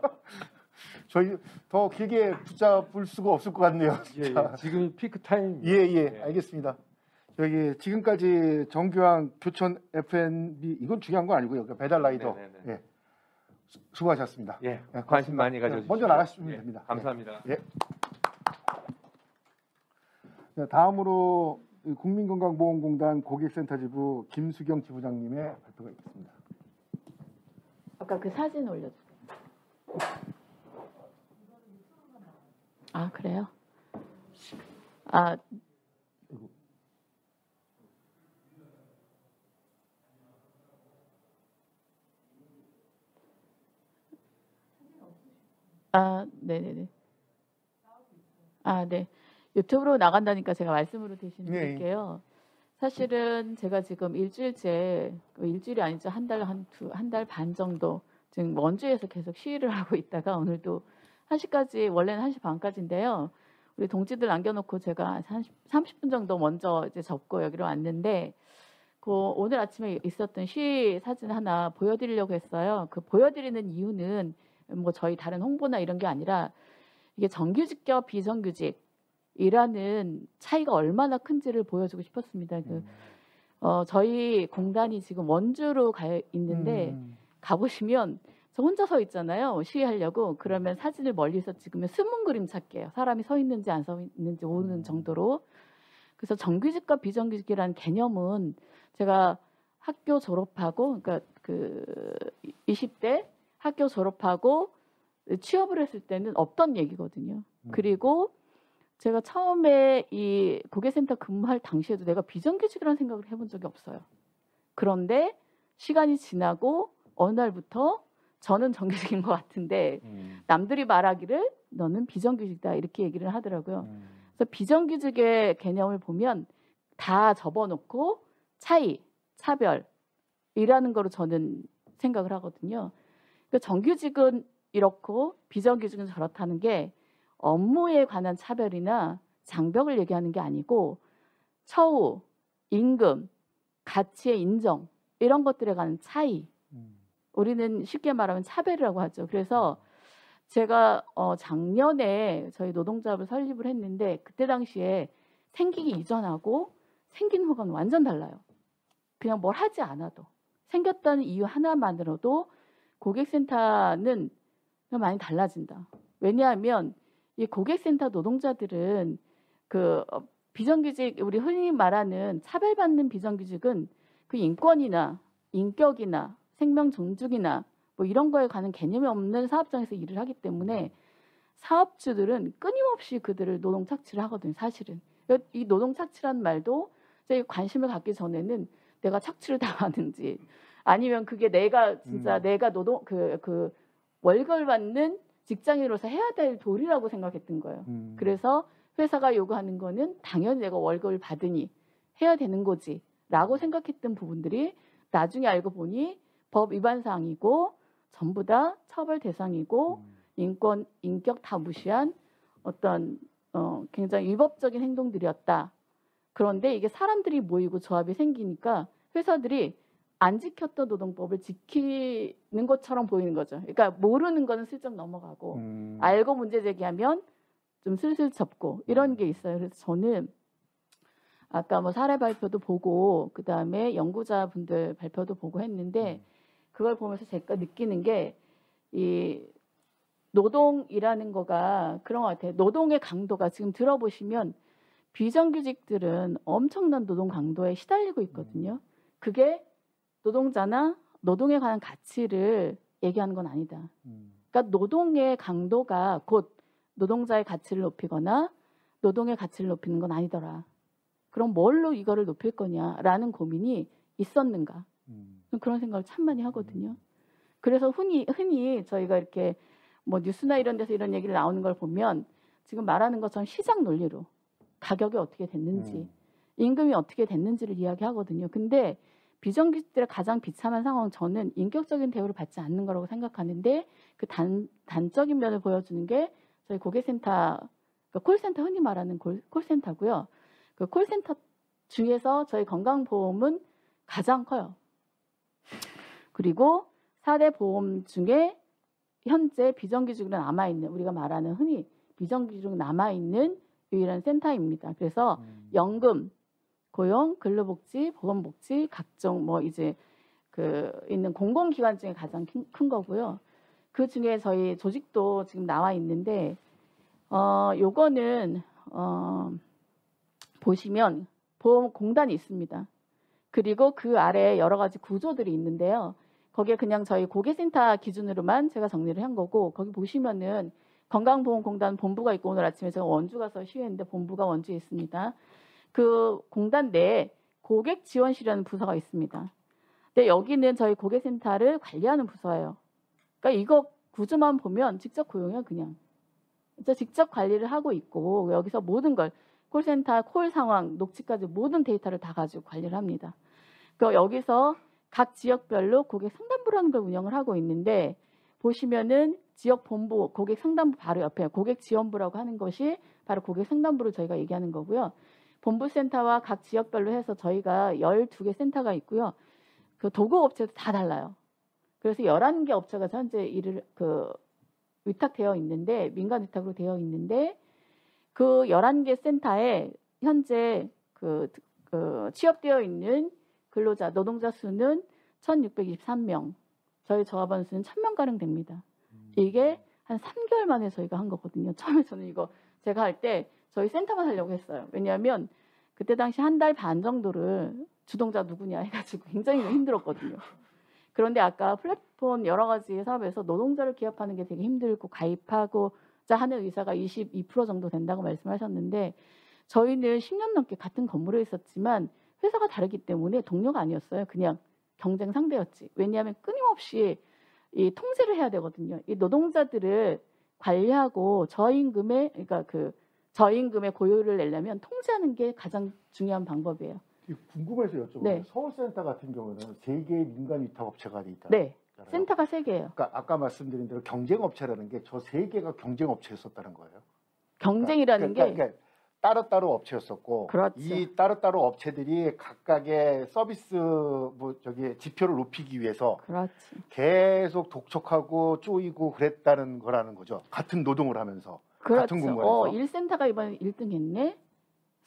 [SPEAKER 1] 저희 더 길게 붙잡을 수가 없을 것 같네요.
[SPEAKER 3] 예, 지금이 피크 타임입니다.
[SPEAKER 1] 예, 알겠습니다. 여기 지금까지 정규항 교촌 FNB 이건 중요한 거 아니고요. 배달 라이더.
[SPEAKER 3] 네네네.
[SPEAKER 1] 예. 수고하셨습니다.
[SPEAKER 3] 예,
[SPEAKER 1] 네,
[SPEAKER 3] 관심 많이 가져주시고
[SPEAKER 1] 먼저 나가시면
[SPEAKER 3] 예,
[SPEAKER 1] 됩니다.
[SPEAKER 3] 감사합니다.
[SPEAKER 1] 예. 네, 다음으로 국민건강보험공단 고객센터지부 김수경 지부장님의 발표가 있겠습니다.
[SPEAKER 2] 아까 그 사진 올려주세요. 아, 그래요? 네네네. 네. 유튜브로 나간다니까 제가 말씀으로 대신 드릴게요. 사실은 제가 지금 일주일째, 일주일이 아니죠. 한 달 반 정도 지금 원주에서 계속 시위를 하고 있다가 오늘도 1시까지, 원래는 1시 반까지인데요. 우리 동지들 남겨놓고 제가 30분 정도 먼저 이제 접고 여기로 왔는데, 오늘 아침에 있었던 시위 사진 하나 보여드리려고 했어요. 그 보여드리는 이유는 뭐 저희 다른 홍보나 이런 게 아니라 이게 정규직과 비정규직이라는 차이가 얼마나 큰지를 보여주고 싶었습니다. 저희 공단이 지금 원주로 가 있는데 가보시면 저 혼자 서 있잖아요. 시위하려고. 그러면 사진을 멀리서 찍으면 숨은 그림 찾기예요. 사람이 서 있는지 안 서 있는지 모르는 정도로. 그래서 정규직과 비정규직이라는 개념은 제가 학교 졸업하고, 그러니까 그 20대 학교 졸업하고 취업을 했을 때는 없던 얘기거든요. 그리고 제가 처음에 이 고객센터 근무할 당시에도 내가 비정규직이라는 생각을 해본 적이 없어요. 그런데 시간이 지나고 어느 날부터 저는 정규직인 것 같은데 남들이 말하기를 너는 비정규직이다 이렇게 얘기를 하더라고요. 그래서 비정규직의 개념을 보면 다 접어놓고 차이, 차별이라는 거로 저는 생각을 하거든요. 그 정규직은 이렇고 비정규직은 저렇다는 게 업무에 관한 차별이나 장벽을 얘기하는 게 아니고 처우, 임금, 가치의 인정 이런 것들에 관한 차이. 우리는 쉽게 말하면 차별이라고 하죠. 그래서 제가 작년에 저희 노동조합을 설립을 했는데 그때 당시에 생기기 이전하고 생긴 후가 완전 달라요. 그냥 뭘 하지 않아도 생겼다는 이유 하나만으로도 고객센터는 많이 달라진다. 왜냐하면 이 고객센터 노동자들은 그 비정규직 우리 흔히 말하는 차별받는 비정규직은 그 인권이나 인격이나 생명 존중이나 뭐 이런 거에 관한 개념이 없는 사업장에서 일을 하기 때문에 사업주들은 끊임없이 그들을 노동 착취를 하거든요. 사실은 이 노동 착취란 말도 저희 관심을 갖기 전에는 내가 착취를 당하는지 아니면 그게 내가 진짜 내가 노동 그 월급을 받는 직장인으로서 해야 될 도리라고 생각했던 거예요. 그래서 회사가 요구하는 거는 당연히 내가 월급을 받으니 해야 되는 거지라고 생각했던 부분들이 나중에 알고 보니 법 위반 사항이고 전부 다 처벌 대상이고 인권, 인격 다 무시한 어떤 굉장히 위법적인 행동들이었다. 그런데 이게 사람들이 모이고 조합이 생기니까 회사들이 안 지켰던 노동법을 지키는 것처럼 보이는 거죠. 그러니까 모르는 거는 슬쩍 넘어가고 알고 문제 제기하면 좀 슬슬 접고 이런 게 있어요. 그래서 저는 아까 뭐 사례 발표도 보고 그다음에 연구자분들 발표도 보고 했는데 그걸 보면서 제가 느끼는 게 이 노동이라는 거가 그런 것 같아요. 노동의 강도가 지금 들어보시면 비정규직들은 엄청난 노동 강도에 시달리고 있거든요. 그게 노동자나 노동에 관한 가치를 얘기하는 건 아니다. 그러니까 노동의 강도가 곧 노동자의 가치를 높이거나 노동의 가치를 높이는 건 아니더라. 그럼 뭘로 이거를 높일 거냐라는 고민이 있었는가? 그런 생각을 참 많이 하거든요. 그래서 흔히 저희가 이렇게 뭐 뉴스나 이런 데서 이런 얘기를 나오는 걸 보면 지금 말하는 것처럼 시장 논리로 가격이 어떻게 됐는지 임금이 어떻게 됐는지를 이야기하거든요. 근데 비정규직들의 가장 비참한 상황은 저는 인격적인 대우를 받지 않는 거라고 생각하는데 그 단적인 면을 보여주는 게 저희 고객센터, 그러니까 콜센터 흔히 말하는 콜센터고요. 그 콜센터 중에서 저희 건강보험은 가장 커요. 그리고 4대 보험 중에 현재 비정규직으로 남아있는 우리가 말하는 흔히 비정규직으로 남아있는 유일한 센터입니다. 그래서 연금, 고용, 근로복지, 보건복지 각종 뭐 이제 그 있는 공공기관 중에 가장 큰 거고요. 그 중에 저희 조직도 지금 나와 있는데 요거는 보시면 보험공단이 있습니다. 그리고 그 아래에 여러 가지 구조들이 있는데요. 거기에 그냥 저희 고객센터 기준으로만 제가 정리를 한 거고 거기 보시면은 건강보험공단 본부가 있고 오늘 아침에 제가 원주 가서 시위했는데 본부가 원주에 있습니다. 그 공단 내에 고객지원실이라는 부서가 있습니다. 근데 여기는 저희 고객센터를 관리하는 부서예요. 그러니까 이거 구조만 보면 직접 고용이에요, 그냥. 진짜 직접 관리를 하고 있고 여기서 모든 걸 콜센터, 콜 상황, 녹취까지 모든 데이터를 다 가지고 관리를 합니다. 그러니까 여기서 각 지역별로 고객 상담부라는 걸 운영을 하고 있는데 보시면은 지역 본부, 고객 상담부 바로 옆에 고객 지원부라고 하는 것이 바로 고객 상담부를 저희가 얘기하는 거고요. 본부 센터와 각 지역별로 해서 저희가 12개 센터가 있고요. 그 도급업체도 다 달라요. 그래서 11개 업체가 현재 일을 위탁되어 있는데 민간 위탁으로 되어 있는데 그 11개 센터에 현재 취업되어 있는 근로자, 노동자 수는 1,623명, 저희 조합원 수는 1,000명가량 됩니다. 이게 한 3개월 만에 저희가 한 거거든요. 처음에 저는 이거 제가 할 때 저희 센터만 하려고 했어요. 왜냐하면 그때 당시 한 달 반 정도를 주동자 누구냐 해가지고 굉장히 힘들었거든요. 그런데 아까 플랫폼 여러 가지 사업에서 노동자를 기업하는 게 되게 힘들고 가입하고자 하는 의사가 22% 정도 된다고 말씀하셨는데 저희는 10년 넘게 같은 건물에 있었지만 회사가 다르기 때문에 동료가 아니었어요. 그냥 경쟁 상대였지. 왜냐하면 끊임없이 이 통제를 해야 되거든요. 이 노동자들을 관리하고 저임금의 고효율을 내려면 통제하는 게 가장 중요한 방법이에요.
[SPEAKER 1] 궁금해서 여쭤봐요.
[SPEAKER 2] 네.
[SPEAKER 1] 서울센터 같은 경우는 3개의 민간 위탁업체가 돼 있다.
[SPEAKER 2] 네.
[SPEAKER 1] 알아요?
[SPEAKER 2] 센터가 3개예요.
[SPEAKER 1] 그러니까 아까 말씀드린 대로 경쟁업체라는 게 저 3개가 경쟁업체였었다는 거예요.
[SPEAKER 2] 경쟁이라는 게
[SPEAKER 1] 그러니까 따로따로 업체였었고
[SPEAKER 2] 그렇죠.
[SPEAKER 1] 이 따로따로 업체들이 각각의 서비스 뭐 저기 지표를 높이기 위해서
[SPEAKER 2] 그렇지.
[SPEAKER 1] 계속 독촉하고 쪼이고 그랬다는 거라는 거죠. 같은 노동을 하면서 같은
[SPEAKER 2] 그렇죠.
[SPEAKER 1] 공간에서
[SPEAKER 2] 1센터가 이번에 1등 했네.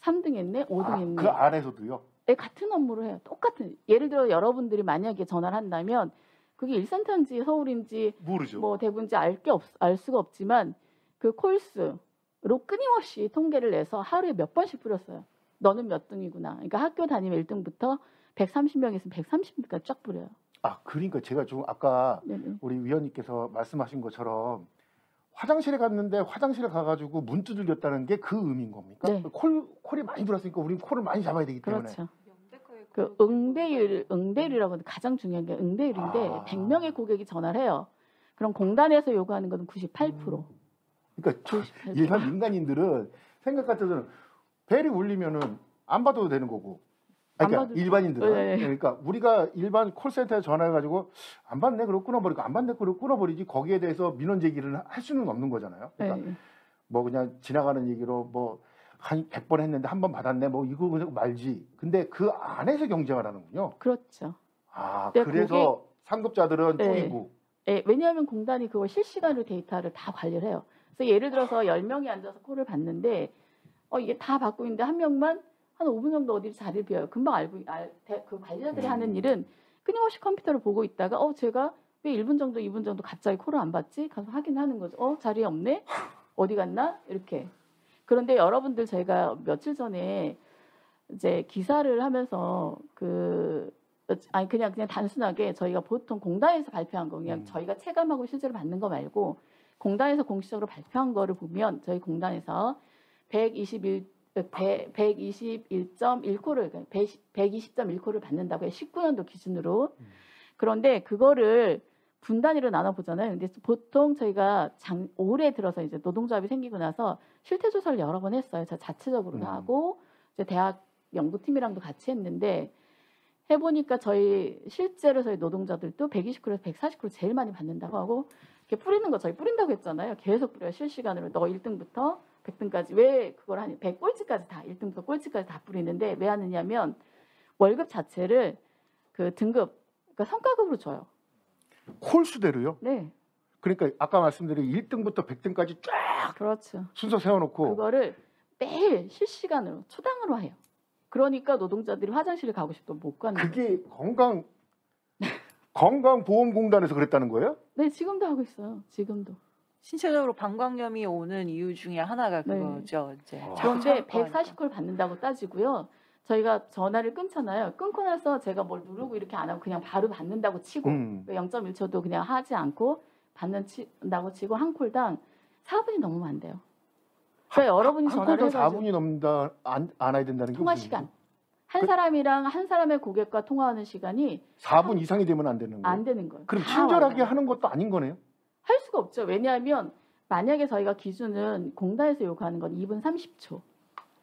[SPEAKER 2] 3등 했네. 5등 했네.
[SPEAKER 1] 그 안에서도요.
[SPEAKER 2] 네, 같은 업무를 해요. 똑같은. 예를 들어 여러분들이 만약에 전화를 한다면 그게 1센터인지 서울인지
[SPEAKER 1] 모르죠.
[SPEAKER 2] 뭐 대구인지 알 수가 없지만 그 콜수로 끊임없이 통계를 내서 하루에 몇 번씩 뿌렸어요. 너는 몇 등이구나. 그러니까 학교 다니면 1등부터 130명 있으면 130명까지 쫙 뿌려요.
[SPEAKER 1] 그러니까 제가 좀 아까
[SPEAKER 2] 네네.
[SPEAKER 1] 우리 위원님께서 말씀하신 것처럼 화장실에 갔는데 화장실에 가가지고 문 두들겼다는 게 그 의미인 겁니까?
[SPEAKER 2] 네.
[SPEAKER 1] 콜이 많이 들어왔으니까 우리는 콜을 많이 잡아야 되기 때문에.
[SPEAKER 2] 그렇죠. 그 응대율이라고 하는 가장 중요한 게 응대율인데 100명의 고객이 전화를 해요. 그럼 공단에서 요구하는 것은 98%.
[SPEAKER 1] 그러니까
[SPEAKER 2] 98%.
[SPEAKER 1] 일반 민간인들은 생각 같아서는 벨이 울리면은 안 받아도 되는 거고.
[SPEAKER 2] 안
[SPEAKER 1] 그러니까
[SPEAKER 2] 받아도
[SPEAKER 1] 일반인들은
[SPEAKER 2] 네.
[SPEAKER 1] 그러니까 우리가 일반 콜센터에 전화해가지고 안 받네 그럼 끊어버리고 안 받네 그럼 끊어버리지 거기에 대해서 민원 제기를 할 수는 없는 거잖아요. 그러니까
[SPEAKER 2] 네.
[SPEAKER 1] 뭐 그냥 지나가는 얘기로 뭐 한 100번 했는데 한 번 받았네 뭐 이거 그냥 말지. 근데 그 안에서 경쟁을 하는군요.
[SPEAKER 2] 그렇죠.
[SPEAKER 1] 네,
[SPEAKER 2] 근데
[SPEAKER 1] 그래서 상급자들은
[SPEAKER 2] 네.
[SPEAKER 1] 쪼이고.
[SPEAKER 2] 예, 왜냐하면 공단이 그걸 실시간으로 데이터를 다 관리를 해요. 그래서 예를 들어서 10명이 앉아서 콜을 받는데 이게 다 받고 있는데 한 명만 한 5분 정도 어디 자리를 비워요. 금방 그 관리자들이 하는 일은 끊임없이 컴퓨터를 보고 있다가 제가 왜 1분 정도 2분 정도 갑자기 콜을 안 받지? 가서 확인하는 거죠. 자리에 없네? 어디 갔나? 이렇게. 그런데 여러분들 저희가 며칠 전에 이제 기사를 하면서 그냥 단순하게 저희가 보통 공단에서 발표한 거 그냥 저희가 체감하고 실제로 받는 거 말고 공단에서 공식적으로 발표한 거를 보면 저희 공단에서 121.1콜을 120.1콜을 받는다고 해요. 19년도 기준으로. 그런데 그거를 분단위로 나눠 보잖아요. 근데 보통 저희가 올해 들어서 이제 노동조합이 생기고 나서 실태 조사를 여러 번 했어요. 저 자체적으로도 하고 이제 대학 연구팀이랑도 같이 했는데 해보니까 실제로 저희 노동자들도 120콜에서 140콜 제일 많이 받는다고 하고 이렇게 뿌리는 거 저희 뿌린다고 했잖아요. 계속 뿌려요. 실시간으로 너 1등부터 100등까지 왜 그걸 하냐? 100꼴찌까지 다 1등부터 꼴찌까지 다 뿌리는데 왜 하느냐면 월급 자체를 그 등급 그러니까 성과급으로 줘요.
[SPEAKER 1] 콜수대로요?
[SPEAKER 2] 네.
[SPEAKER 1] 그러니까 아까 말씀드린 1등부터 100등까지 쫙
[SPEAKER 2] 그렇죠.
[SPEAKER 1] 순서 세워놓고
[SPEAKER 2] 그거를 매일 실시간으로 초당으로 해요. 그러니까 노동자들이 화장실을 가고 싶도 못 가는 거예요.
[SPEAKER 1] 그게 건강보험공단에서 그랬다는 거예요?
[SPEAKER 2] 네, 지금도 하고 있어요. 지금도.
[SPEAKER 5] 신체적으로 방광염이 오는 이유 중에 하나가
[SPEAKER 2] 네.
[SPEAKER 5] 그거죠. 이제
[SPEAKER 2] 그런데
[SPEAKER 5] 자꾸 참고 하니까.
[SPEAKER 2] 140콜 받는다고 따지고요. 저희가 전화를 끊잖아요. 끊고 나서 제가 뭘 누르고 이렇게 안 하고 그냥 바로 받는다고 치고 0.1초도 그냥 하지 않고 받는다고 치고 한 콜당 4분이 넘으면 안 돼요. 그러니까 여러분이
[SPEAKER 1] 한
[SPEAKER 2] 전화를
[SPEAKER 1] 콜당
[SPEAKER 2] 해가지고
[SPEAKER 1] 4분이 넘다 안 와야 된다는 게
[SPEAKER 2] 통화
[SPEAKER 1] 무슨
[SPEAKER 2] 시간.
[SPEAKER 1] 얘기예요?
[SPEAKER 2] 한 사람이랑 한 사람의 고객과 통화하는 시간이
[SPEAKER 1] 4분 이상이 되면 안 되는 거예요?
[SPEAKER 2] 안 되는 거예요.
[SPEAKER 1] 그럼
[SPEAKER 2] 다
[SPEAKER 1] 친절하게
[SPEAKER 2] 와요.
[SPEAKER 1] 하는 것도 아닌 거네요?
[SPEAKER 2] 할 수가 없죠. 왜냐하면 만약에 저희가 기준은 공단에서 요구하는 건 2분 30초.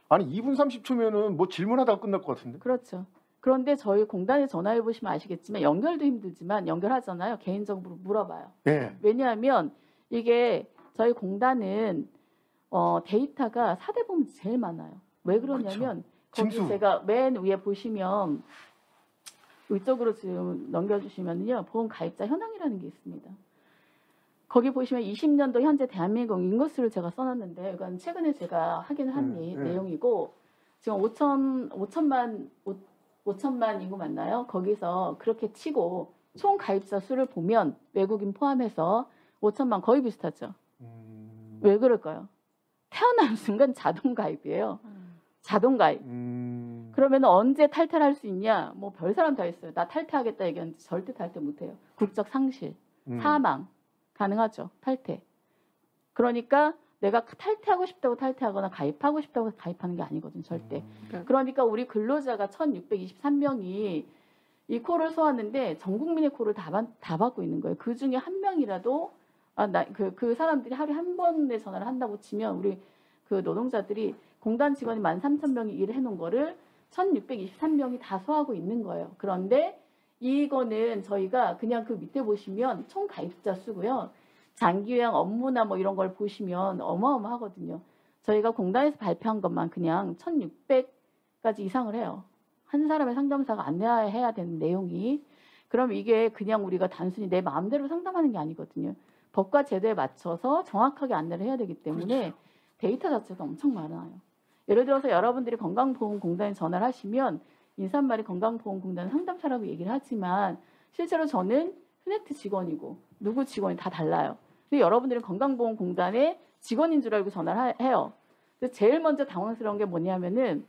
[SPEAKER 1] 아니 2분 30초면은 뭐 질문하다가 끝날 것 같은데?
[SPEAKER 2] 그렇죠. 그런데 저희 공단에 전화해 보시면 아시겠지만 연결도 힘들지만 연결하잖아요. 개인정보로 물어봐요.
[SPEAKER 1] 네.
[SPEAKER 2] 왜냐하면 이게 저희 공단은 데이터가 4대 보험이 제일 많아요. 왜 그러냐면 거기
[SPEAKER 1] 징수.
[SPEAKER 2] 제가 맨 위에 보시면 이쪽으로 지금 넘겨주시면요. 보험 가입자 현황이라는 게 있습니다. 거기 보시면 20년도 현재 대한민국 인구수를 제가 써놨는데 이건 최근에 제가 확인을 한 내용이고 지금 5천만 인구 맞나요? 거기서 그렇게 치고 총 가입자 수를 보면 외국인 포함해서 5천만 거의 비슷하죠. 왜 그럴까요? 태어난 순간 자동 가입이에요. 자동 가입. 그러면 언제 탈퇴할 수 있냐? 뭐 별 사람 다 있어요. 나 탈퇴하겠다 얘기하는데 절대 탈퇴 못해요. 국적 상실, 사망 가능하죠. 탈퇴. 그러니까 내가 탈퇴하고 싶다고 탈퇴하거나 가입하고 싶다고 가입하는 게 아니거든 절대. 그러니까 우리 근로자가 1,623명이 이 콜을 소화하는데 전 국민의 콜을 다 받고 있는 거예요. 그 중에 한 명이라도 그 사람들이 하루에 한 번의 전화를 한다고 치면 우리 그 노동자들이 공단 직원이 13,000명이 일을 해놓은 거를 1,623명이 다 소화하고 있는 거예요. 그런데 이거는 저희가 그냥 그 밑에 보시면 총 가입자 수고요. 장기 요양 업무나 뭐 이런 걸 보시면 어마어마하거든요. 저희가 공단에서 발표한 것만 그냥 1,600가지 이상을 해요. 한 사람의 상담사가 안내해야 되는 내용이. 그럼 이게 그냥 우리가 단순히 내 마음대로 상담하는 게 아니거든요. 법과 제도에 맞춰서 정확하게 안내를 해야 되기 때문에 데이터 자체가 엄청 많아요. 예를 들어서 여러분들이 건강보험공단에 전화를 하시면 인사말이 건강보험공단 상담사라고 얘기를 하지만 실제로 저는 휴네트 직원이고 누구 직원이 다 달라요. 근데 여러분들은 건강보험공단의 직원인 줄 알고 전화를 해요. 근데 제일 먼저 당황스러운 게 뭐냐면은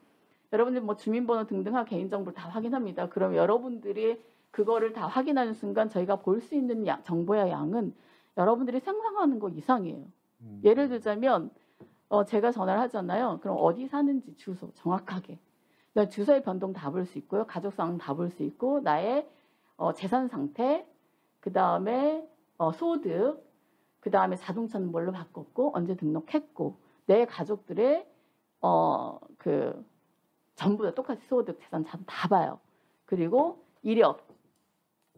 [SPEAKER 2] 여러분들 뭐 주민번호 등등하 개인정보를 다 확인합니다. 그럼 여러분들이 그거를 다 확인하는 순간 저희가 볼 수 있는 정보의 양은 여러분들이 상상하는 거 이상이에요. 예를 들자면 제가 전화를 하잖아요. 그럼 어디 사는지 주소 정확하게. 그러니까 주소의 변동 다 볼 수 있고요. 가족 상황 다 볼 수 있고 나의 재산 상태, 그 다음에 소득, 그 다음에 자동차는 뭘로 바꿨고 언제 등록했고 내 가족들의 그 전부 다 똑같이 소득, 재산 다 봐요. 그리고 이력,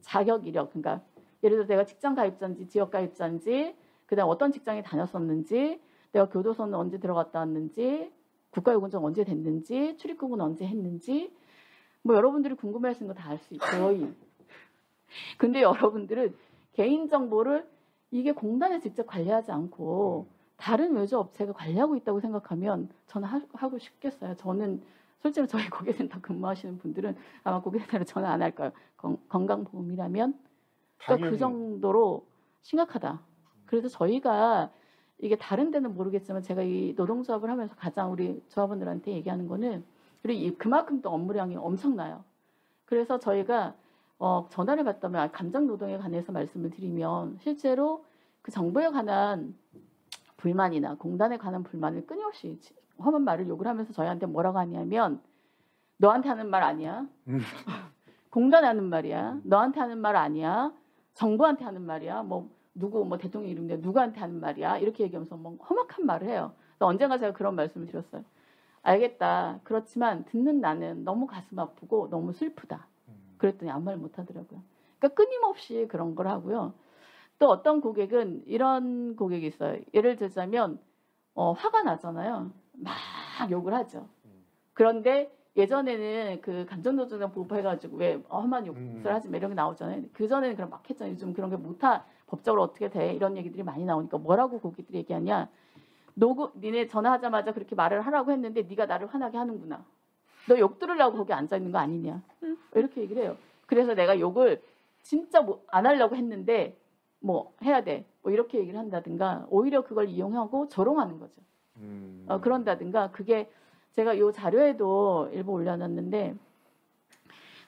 [SPEAKER 2] 자격 이력, 그러니까 예를 들어 내가 직장 가입자인지 지역 가입자인지 그다음 어떤 직장에 다녔었는지 내가 교도소는 언제 들어갔다 왔는지 국가요금청 언제 됐는지 출입국은 언제 했는지 뭐 여러분들이 궁금해하시는 거 다 알 수 있어요. 근데 여러분들은 개인정보를 이게 공단에 직접 관리하지 않고 다른 외주 업체가 관리하고 있다고 생각하면 저는 하고 싶겠어요. 저는 실제로 저희 고객센터 근무하시는 분들은 아마 고객센터로 전화 안 할 거예요. 건강보험이라면 그러니까 그 정도로 심각하다. 그래서 저희가 이게 다른 데는 모르겠지만 제가 이 노동조합을 하면서 가장 우리 조합원들한테 얘기하는 거는 그리고 그만큼 또 업무량이 엄청나요. 그래서 저희가 전화를 받다면 감정노동에 관해서 말씀을 드리면 실제로 그 정보에 관한 불만이나 공단에 관한 불만을 끊임없이 험한 말을 욕을 하면서 저희한테 뭐라고 하냐면 너한테 하는 말 아니야. 공단에 하는 말이야. 너한테 하는 말 아니야. 정부한테 하는 말이야. 뭐 누구 뭐 대통령 이름인데 누구한테 하는 말이야. 이렇게 얘기하면서 뭐 험악한 말을 해요. 언젠가 제가 그런 말씀을 드렸어요. 알겠다. 그렇지만 듣는 나는 너무 가슴 아프고 너무 슬프다. 그랬더니 아무 말 못 하더라고요. 그러니까 끊임없이 그런 걸 하고요. 또 어떤 고객은 이런 고객이 있어요. 예를 들자면 화가 나잖아요. 막 욕을 하죠. 그런데 예전에는 그 감정노동장 보호해가지고 왜 험한 욕을 하지 마 이런 게 나오잖아요. 그 전에는 그럼 막 했잖아요. 요즘 그런 게 법적으로 어떻게 돼 이런 얘기들이 많이 나오니까 뭐라고 고객들이 얘기하냐. 니네 전화하자마자 그렇게 말을 하라고 했는데 네가 나를 화나게 하는구나. 너 욕 들으려고 거기 앉아 있는 거 아니냐. 이렇게 얘기를 해요. 그래서 내가 욕을 진짜 안 하려고 했는데 뭐 해야 돼. 뭐 이렇게 얘기를 한다든가 오히려 그걸 이용하고 조롱하는 거죠. 그런다든가 그게 제가 이 자료에도 일부 올려놨는데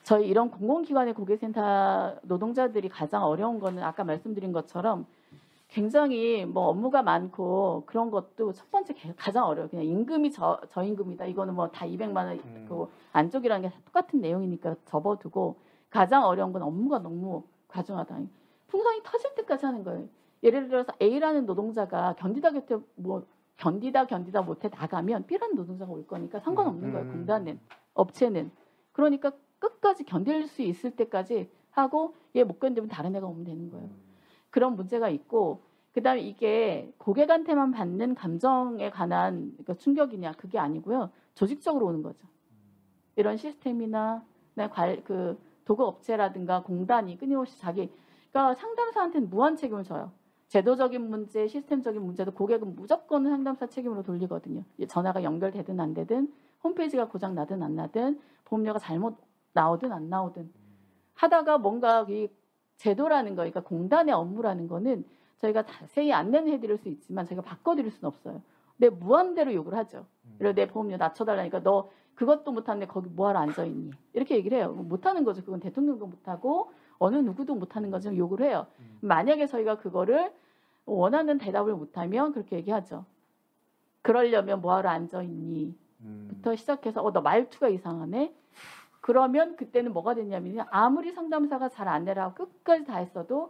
[SPEAKER 2] 저희 이런 공공기관의 고객센터 노동자들이 가장 어려운 거는 아까 말씀드린 것처럼 굉장히 뭐 업무가 많고 그런 것도 첫 번째 가장 어려워요. 그냥 임금이 저임금이다. 이거는 뭐 다 200만 원 그 안쪽이라는 게 똑같은 내용이니까 접어두고 가장 어려운 건 업무가 너무 과중하다. 풍선이 터질 때까지 하는 거예요. 예를 들어서 A라는 노동자가 견디다 못해 나가면 B라는 노동자가 올 거니까 상관없는 거예요. 공단은, 업체는. 그러니까 끝까지 견딜 수 있을 때까지 하고 얘 못 견디면 다른 애가 오면 되는 거예요. 그런 문제가 있고 그다음에 이게 고객한테만 받는 감정에 관한 그러니까 충격이냐 그게 아니고요. 조직적으로 오는 거죠. 이런 시스템이나 그 도급업체라든가 공단이 끊임없이 그러니까 상담사한테는 무한 책임을 져요. 제도적인 문제, 시스템적인 문제도 고객은 무조건 상담사 책임으로 돌리거든요. 전화가 연결되든 안 되든 홈페이지가 고장 나든 안 나든 보험료가 잘못 나오든 안 나오든 하다가 뭔가 이 제도라는 거, 그러니까 공단의 업무라는 거는 저희가 자세히 안내는 해드릴 수 있지만 저희가 바꿔드릴 수는 없어요. 내 무한대로 욕을 하죠. 그리고 내 보험료 낮춰달라니까 너 그것도 못하는데 거기 뭐하러 앉아있니? 이렇게 얘기를 해요. 못하는 거죠. 그건 대통령도 못하고 어느 누구도 못하는 거지만 욕을 해요. 만약에 저희가 그거를 원하는 대답을 못하면 그렇게 얘기하죠. 그러려면 뭐하러 앉아있니? 부터 시작해서 너 말투가 이상하네? 그러면 그때는 뭐가 됐냐면 아무리 상담사가 잘 안내를 하고 끝까지 다 했어도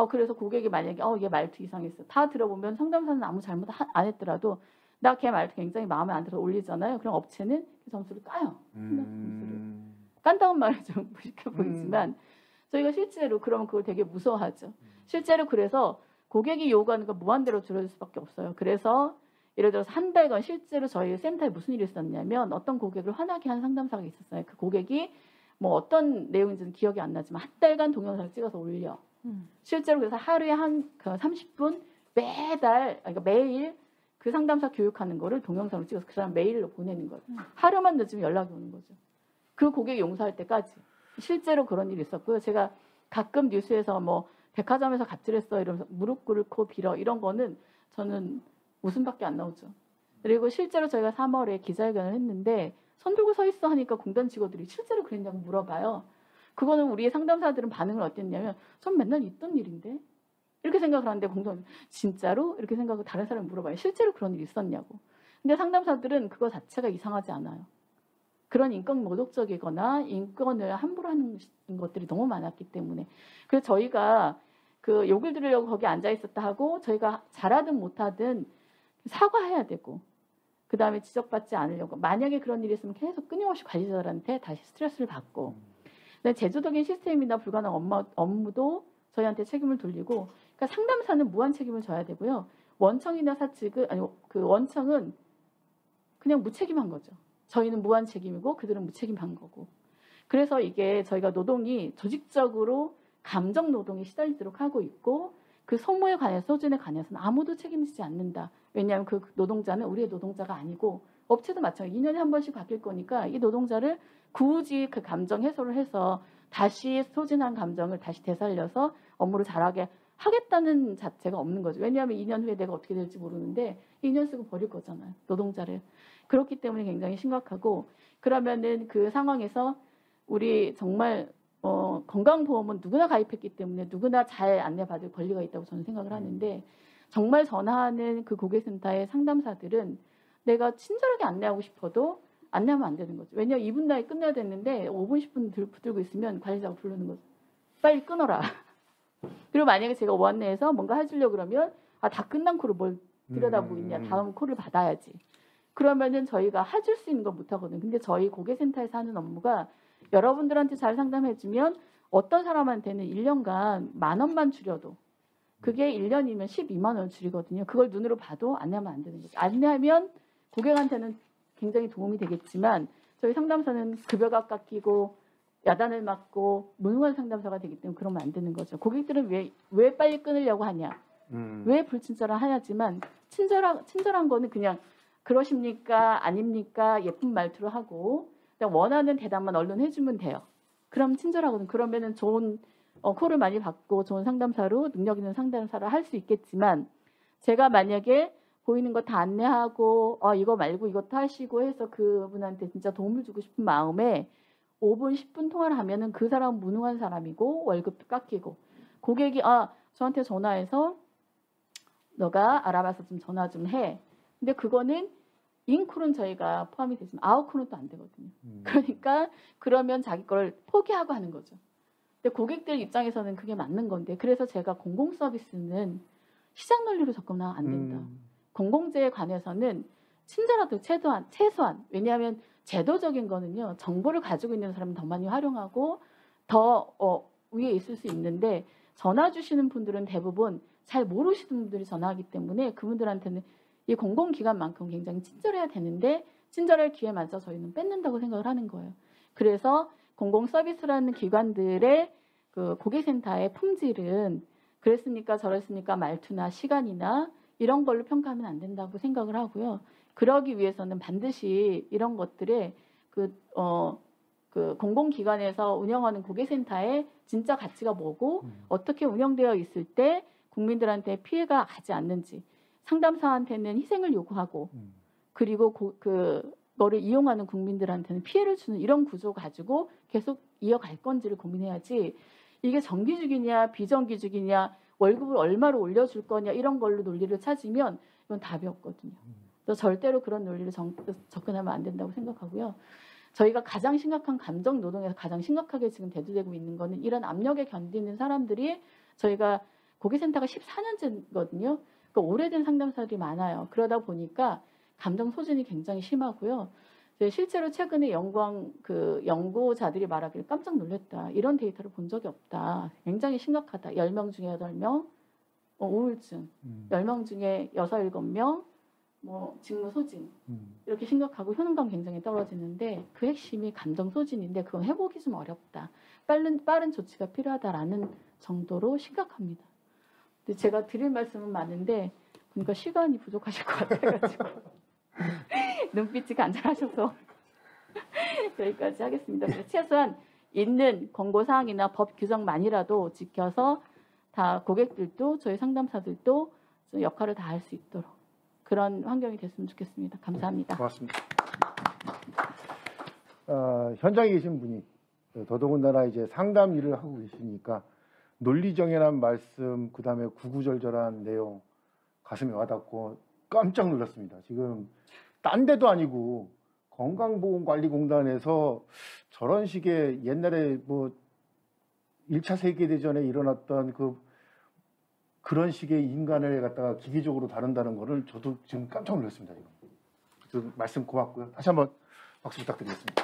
[SPEAKER 2] 그래서 고객이 만약에 얘 말투 이상했어. 다 들어보면 상담사는 아무 잘못 안 했더라도 나 걔 말투 굉장히 마음에 안 들어서 올리잖아요. 그럼 업체는 그 점수를 까요. 점수를. 깐다는 말이 좀 무식해 보이지만 저희가 실제로 그러면 그걸 되게 무서워하죠. 실제로 그래서 고객이 요구하는 건 무한대로 줄어들 수밖에 없어요. 그래서 예를 들어서 한 달간 실제로 저희 센터에 무슨 일이 있었냐면 어떤 고객을 화나게 한 상담사가 있었어요. 그 고객이 뭐 어떤 내용인지는 기억이 안 나지만 한 달간 동영상을 찍어서 올려. 실제로 그래서 하루에 한 30분 그러니까 매일 그 상담사 교육하는 거를 동영상으로 찍어서 그 사람 메일로 보내는 거예요. 하루만 늦으면 연락이 오는 거죠. 그 고객 용서할 때까지. 실제로 그런 일이 있었고요. 제가 가끔 뉴스에서 뭐 백화점에서 갑질했어 이러면서 무릎 꿇고 빌어 이런 거는 저는 웃음밖에 안 나오죠. 그리고 실제로 저희가 3월에 기자회견을 했는데 손 들고 서 있어 하니까 공단 직원들이 실제로 그랬냐고 물어봐요. 그거는 우리의 상담사들은 반응을 어땠냐면 전 맨날 있던 일인데 이렇게 생각을 하는데 공단 진짜로? 이렇게 생각하고 다른 사람이 물어봐요. 실제로 그런 일이 있었냐고. 근데 상담사들은 그거 자체가 이상하지 않아요. 그런 인권 모독적이거나 인권을 함부로 하는 것들이 너무 많았기 때문에 그래서 저희가 그 욕을 들으려고 거기 앉아 있었다 하고 저희가 잘하든 못하든 사과해야 되고 그 다음에 지적받지 않으려고 만약에 그런 일이 있으면 계속 끊임없이 관리자들한테 다시 스트레스를 받고 제도적인 시스템이나 불가능 업무도 저희한테 책임을 돌리고 그러니까 상담사는 무한 책임을 져야 되고요. 원청이나 사측은 아니 그 원청은 그냥 무책임한 거죠. 저희는 무한 책임이고 그들은 무책임한 거고. 그래서 이게 저희가 노동이 조직적으로 감정 노동에 시달리도록 하고 있고 그 소모에 관해서 소진에 관해서는 아무도 책임지지 않는다. 왜냐하면 그 노동자는 우리의 노동자가 아니고 업체도 마찬가지 2년에 한 번씩 바뀔 거니까 이 노동자를 굳이 그 감정 해소를 해서 다시 소진한 감정을 다시 되살려서 업무를 잘하게 하겠다는 자체가 없는 거죠. 왜냐하면 2년 후에 내가 어떻게 될지 모르는데 2년 쓰고 버릴 거잖아요. 노동자를. 그렇기 때문에 굉장히 심각하고 그러면은 그 상황에서 우리 정말 건강보험은 누구나 가입했기 때문에 누구나 잘 안내받을 권리가 있다고 저는 생각을 하는데 정말 전화하는 그 고객센터의 상담사들은 내가 친절하게 안내하고 싶어도 안내하면 안 되는 거죠. 왜냐하면 2분 내에 끝내야 되는데 5분, 10분 붙들고 있으면 관리자가 부르는 거죠. 빨리 끊어라. 그리고 만약에 제가 원내에서 뭔가 해주려고 그러면 다 끝난 콜을 뭘 들여다보고 있냐. 다음 콜을 받아야지. 그러면은 저희가 해줄 수 있는 건 못하거든요. 근데 저희 고객센터에서 하는 업무가 여러분들한테 잘 상담해주면 어떤 사람한테는 1년간 10,000원만 줄여도 그게 1년이면 12만 원 줄이거든요. 그걸 눈으로 봐도 안내하면 안 되는 거죠. 안내하면 고객한테는 굉장히 도움이 되겠지만 저희 상담사는 급여가 깎이고 야단을 맞고 무능한 상담사가 되기 때문에 그러면 안 되는 거죠. 고객들은 왜 빨리 끊으려고 하냐. 왜 불친절한 하냐지만 친절한 거는 그냥 그러십니까? 아닙니까? 예쁜 말투로 하고 그냥 원하는 대답만 얼른 해주면 돼요. 그럼 친절하거든. 그러면은 좋은 콜을 많이 받고 좋은 상담사로 능력 있는 상담사를 할 수 있겠지만 제가 만약에 보이는 거 다 안내하고 이거 말고 이것도 하시고 해서 그분한테 진짜 도움을 주고 싶은 마음에 5분, 10분 통화를 하면은 그 사람은 무능한 사람이고 월급도 깎이고 고객이 저한테 전화해서 너가 알아봐서 좀 전화 좀 해. 근데 그거는 인콜은 저희가 포함이 되지만 아웃콜은 또 안 되거든요. 그러니까 그러면 자기 걸 포기하고 하는 거죠. 근데 고객들 입장에서는 그게 맞는 건데 그래서 제가 공공 서비스는 시장 논리로 접근하면 안 된다. 공공재에 관해서는 친절하도 최소한 왜냐하면 제도적인 거는요. 정보를 가지고 있는 사람은 더 많이 활용하고 더 위에 있을 수 있는데 전화 주시는 분들은 대부분 잘 모르시는 분들이 전화하기 때문에 그분들한테는 이 공공기관만큼 굉장히 친절해야 되는데 친절할 기회 맞아 저희는 뺏는다고 생각을 하는 거예요. 그래서 공공서비스라는 기관들의 그 고객센터의 품질은 그랬으니까 저랬으니까 말투나 시간이나 이런 걸로 평가하면 안 된다고 생각을 하고요. 그러기 위해서는 반드시 이런 것들에 그 공공기관에서 운영하는 고객센터의 진짜 가치가 뭐고 어떻게 운영되어 있을 때 국민들한테 피해가 가지 않는지 상담사한테는 희생을 요구하고 그리고 너를 이용하는 국민들한테는 피해를 주는 이런 구조 가지고 계속 이어갈 건지를 고민해야지 이게 정규직이냐 비정규직이냐 월급을 얼마로 올려줄 거냐 이런 걸로 논리를 찾으면 이건 답이 없거든요. 그래서 절대로 그런 논리를 접근하면 안 된다고 생각하고요. 저희가 가장 심각한 감정 노동에서 가장 심각하게 지금 대두되고 있는 거는 이런 압력에 견디는 사람들이 저희가 고객센터가 14년째거든요. 그러니까 오래된 상담사들이 많아요. 그러다 보니까 감정 소진이 굉장히 심하고요. 실제로 최근에 연구자들이 말하기를 깜짝 놀랐다. 이런 데이터를 본 적이 없다. 굉장히 심각하다. 10명 중에 8명 우울증, 10명 중에 6, 7명 직무 소진. 이렇게 심각하고 효능감 굉장히 떨어지는데 그 핵심이 감정 소진인데 그건 회복이 좀 어렵다. 빠른 조치가 필요하다라는 정도로 심각합니다. 근데 제가 드릴 말씀은 많은데 보니까 시간이 부족하실 것 같아가지고 눈빛이 간절하셔서 여기까지 하겠습니다. 그래서 최소한 있는 권고 사항이나 법 규정만이라도 지켜서 다 고객들도 저희 상담사들도 좀 역할을 다 할 수 있도록 그런 환경이 됐으면 좋겠습니다. 감사합니다.
[SPEAKER 1] 고맙습니다. 현장에 계신 분이 더더군다나 이제 상담 일을 하고 계시니까 논리정연한 말씀, 그다음에 구구절절한 내용 가슴에 와닿고 깜짝 놀랐습니다. 지금 딴 데도 아니고 건강보험관리공단에서 저런 식의 옛날에 1차 세계대전에 일어났던 그런 식의 인간을 갖다가 기계적으로 다룬다는 거를 저도 지금 깜짝 놀랐습니다. 지금 말씀 고맙고요. 다시 한번 박수 부탁드리겠습니다.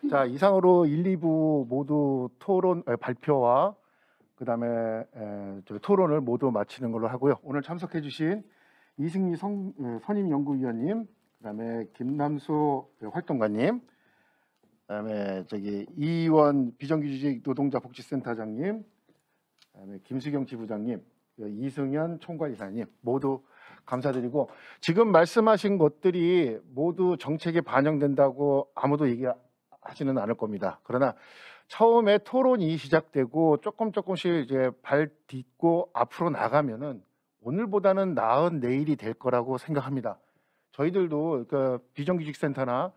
[SPEAKER 1] 자, 이상으로 1, 2부 모두 발표와 그다음에 토론을 모두 마치는 걸로 하고요. 오늘 참석해 주신 이승미 선임연구위원님, 그다음에 김남수 활동가님, 그다음에 이의원 비정규직 노동자 복지센터장님, 그다음에 김수경 지부장님, 이승현 총괄이사님 모두 감사드리고 지금 말씀하신 것들이 모두 정책에 반영된다고 아무도 얘기하지는 않을 겁니다. 그러나 처음에 토론이 시작되고 조금씩 이제 발 딛고 앞으로 나가면은 오늘보다는 나은 내일이 될 거라고 생각합니다. 저희들도 비정규직센터나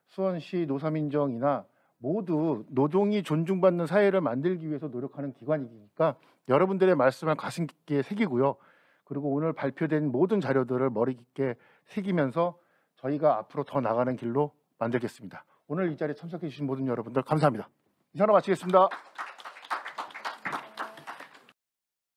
[SPEAKER 1] 수원시 노사민정이나 모두 노동이 존중받는 사회를 만들기 위해서 노력하는 기관이니까 여러분들의 말씀을 가슴 깊게 새기고요. 그리고 오늘 발표된 모든 자료들을 머리 깊게 새기면서 저희가 앞으로 더 나가는 길로 만들겠습니다. 오늘 이 자리에 참석해 주신 모든 여러분들 감사합니다. 이상으로 마치겠습니다.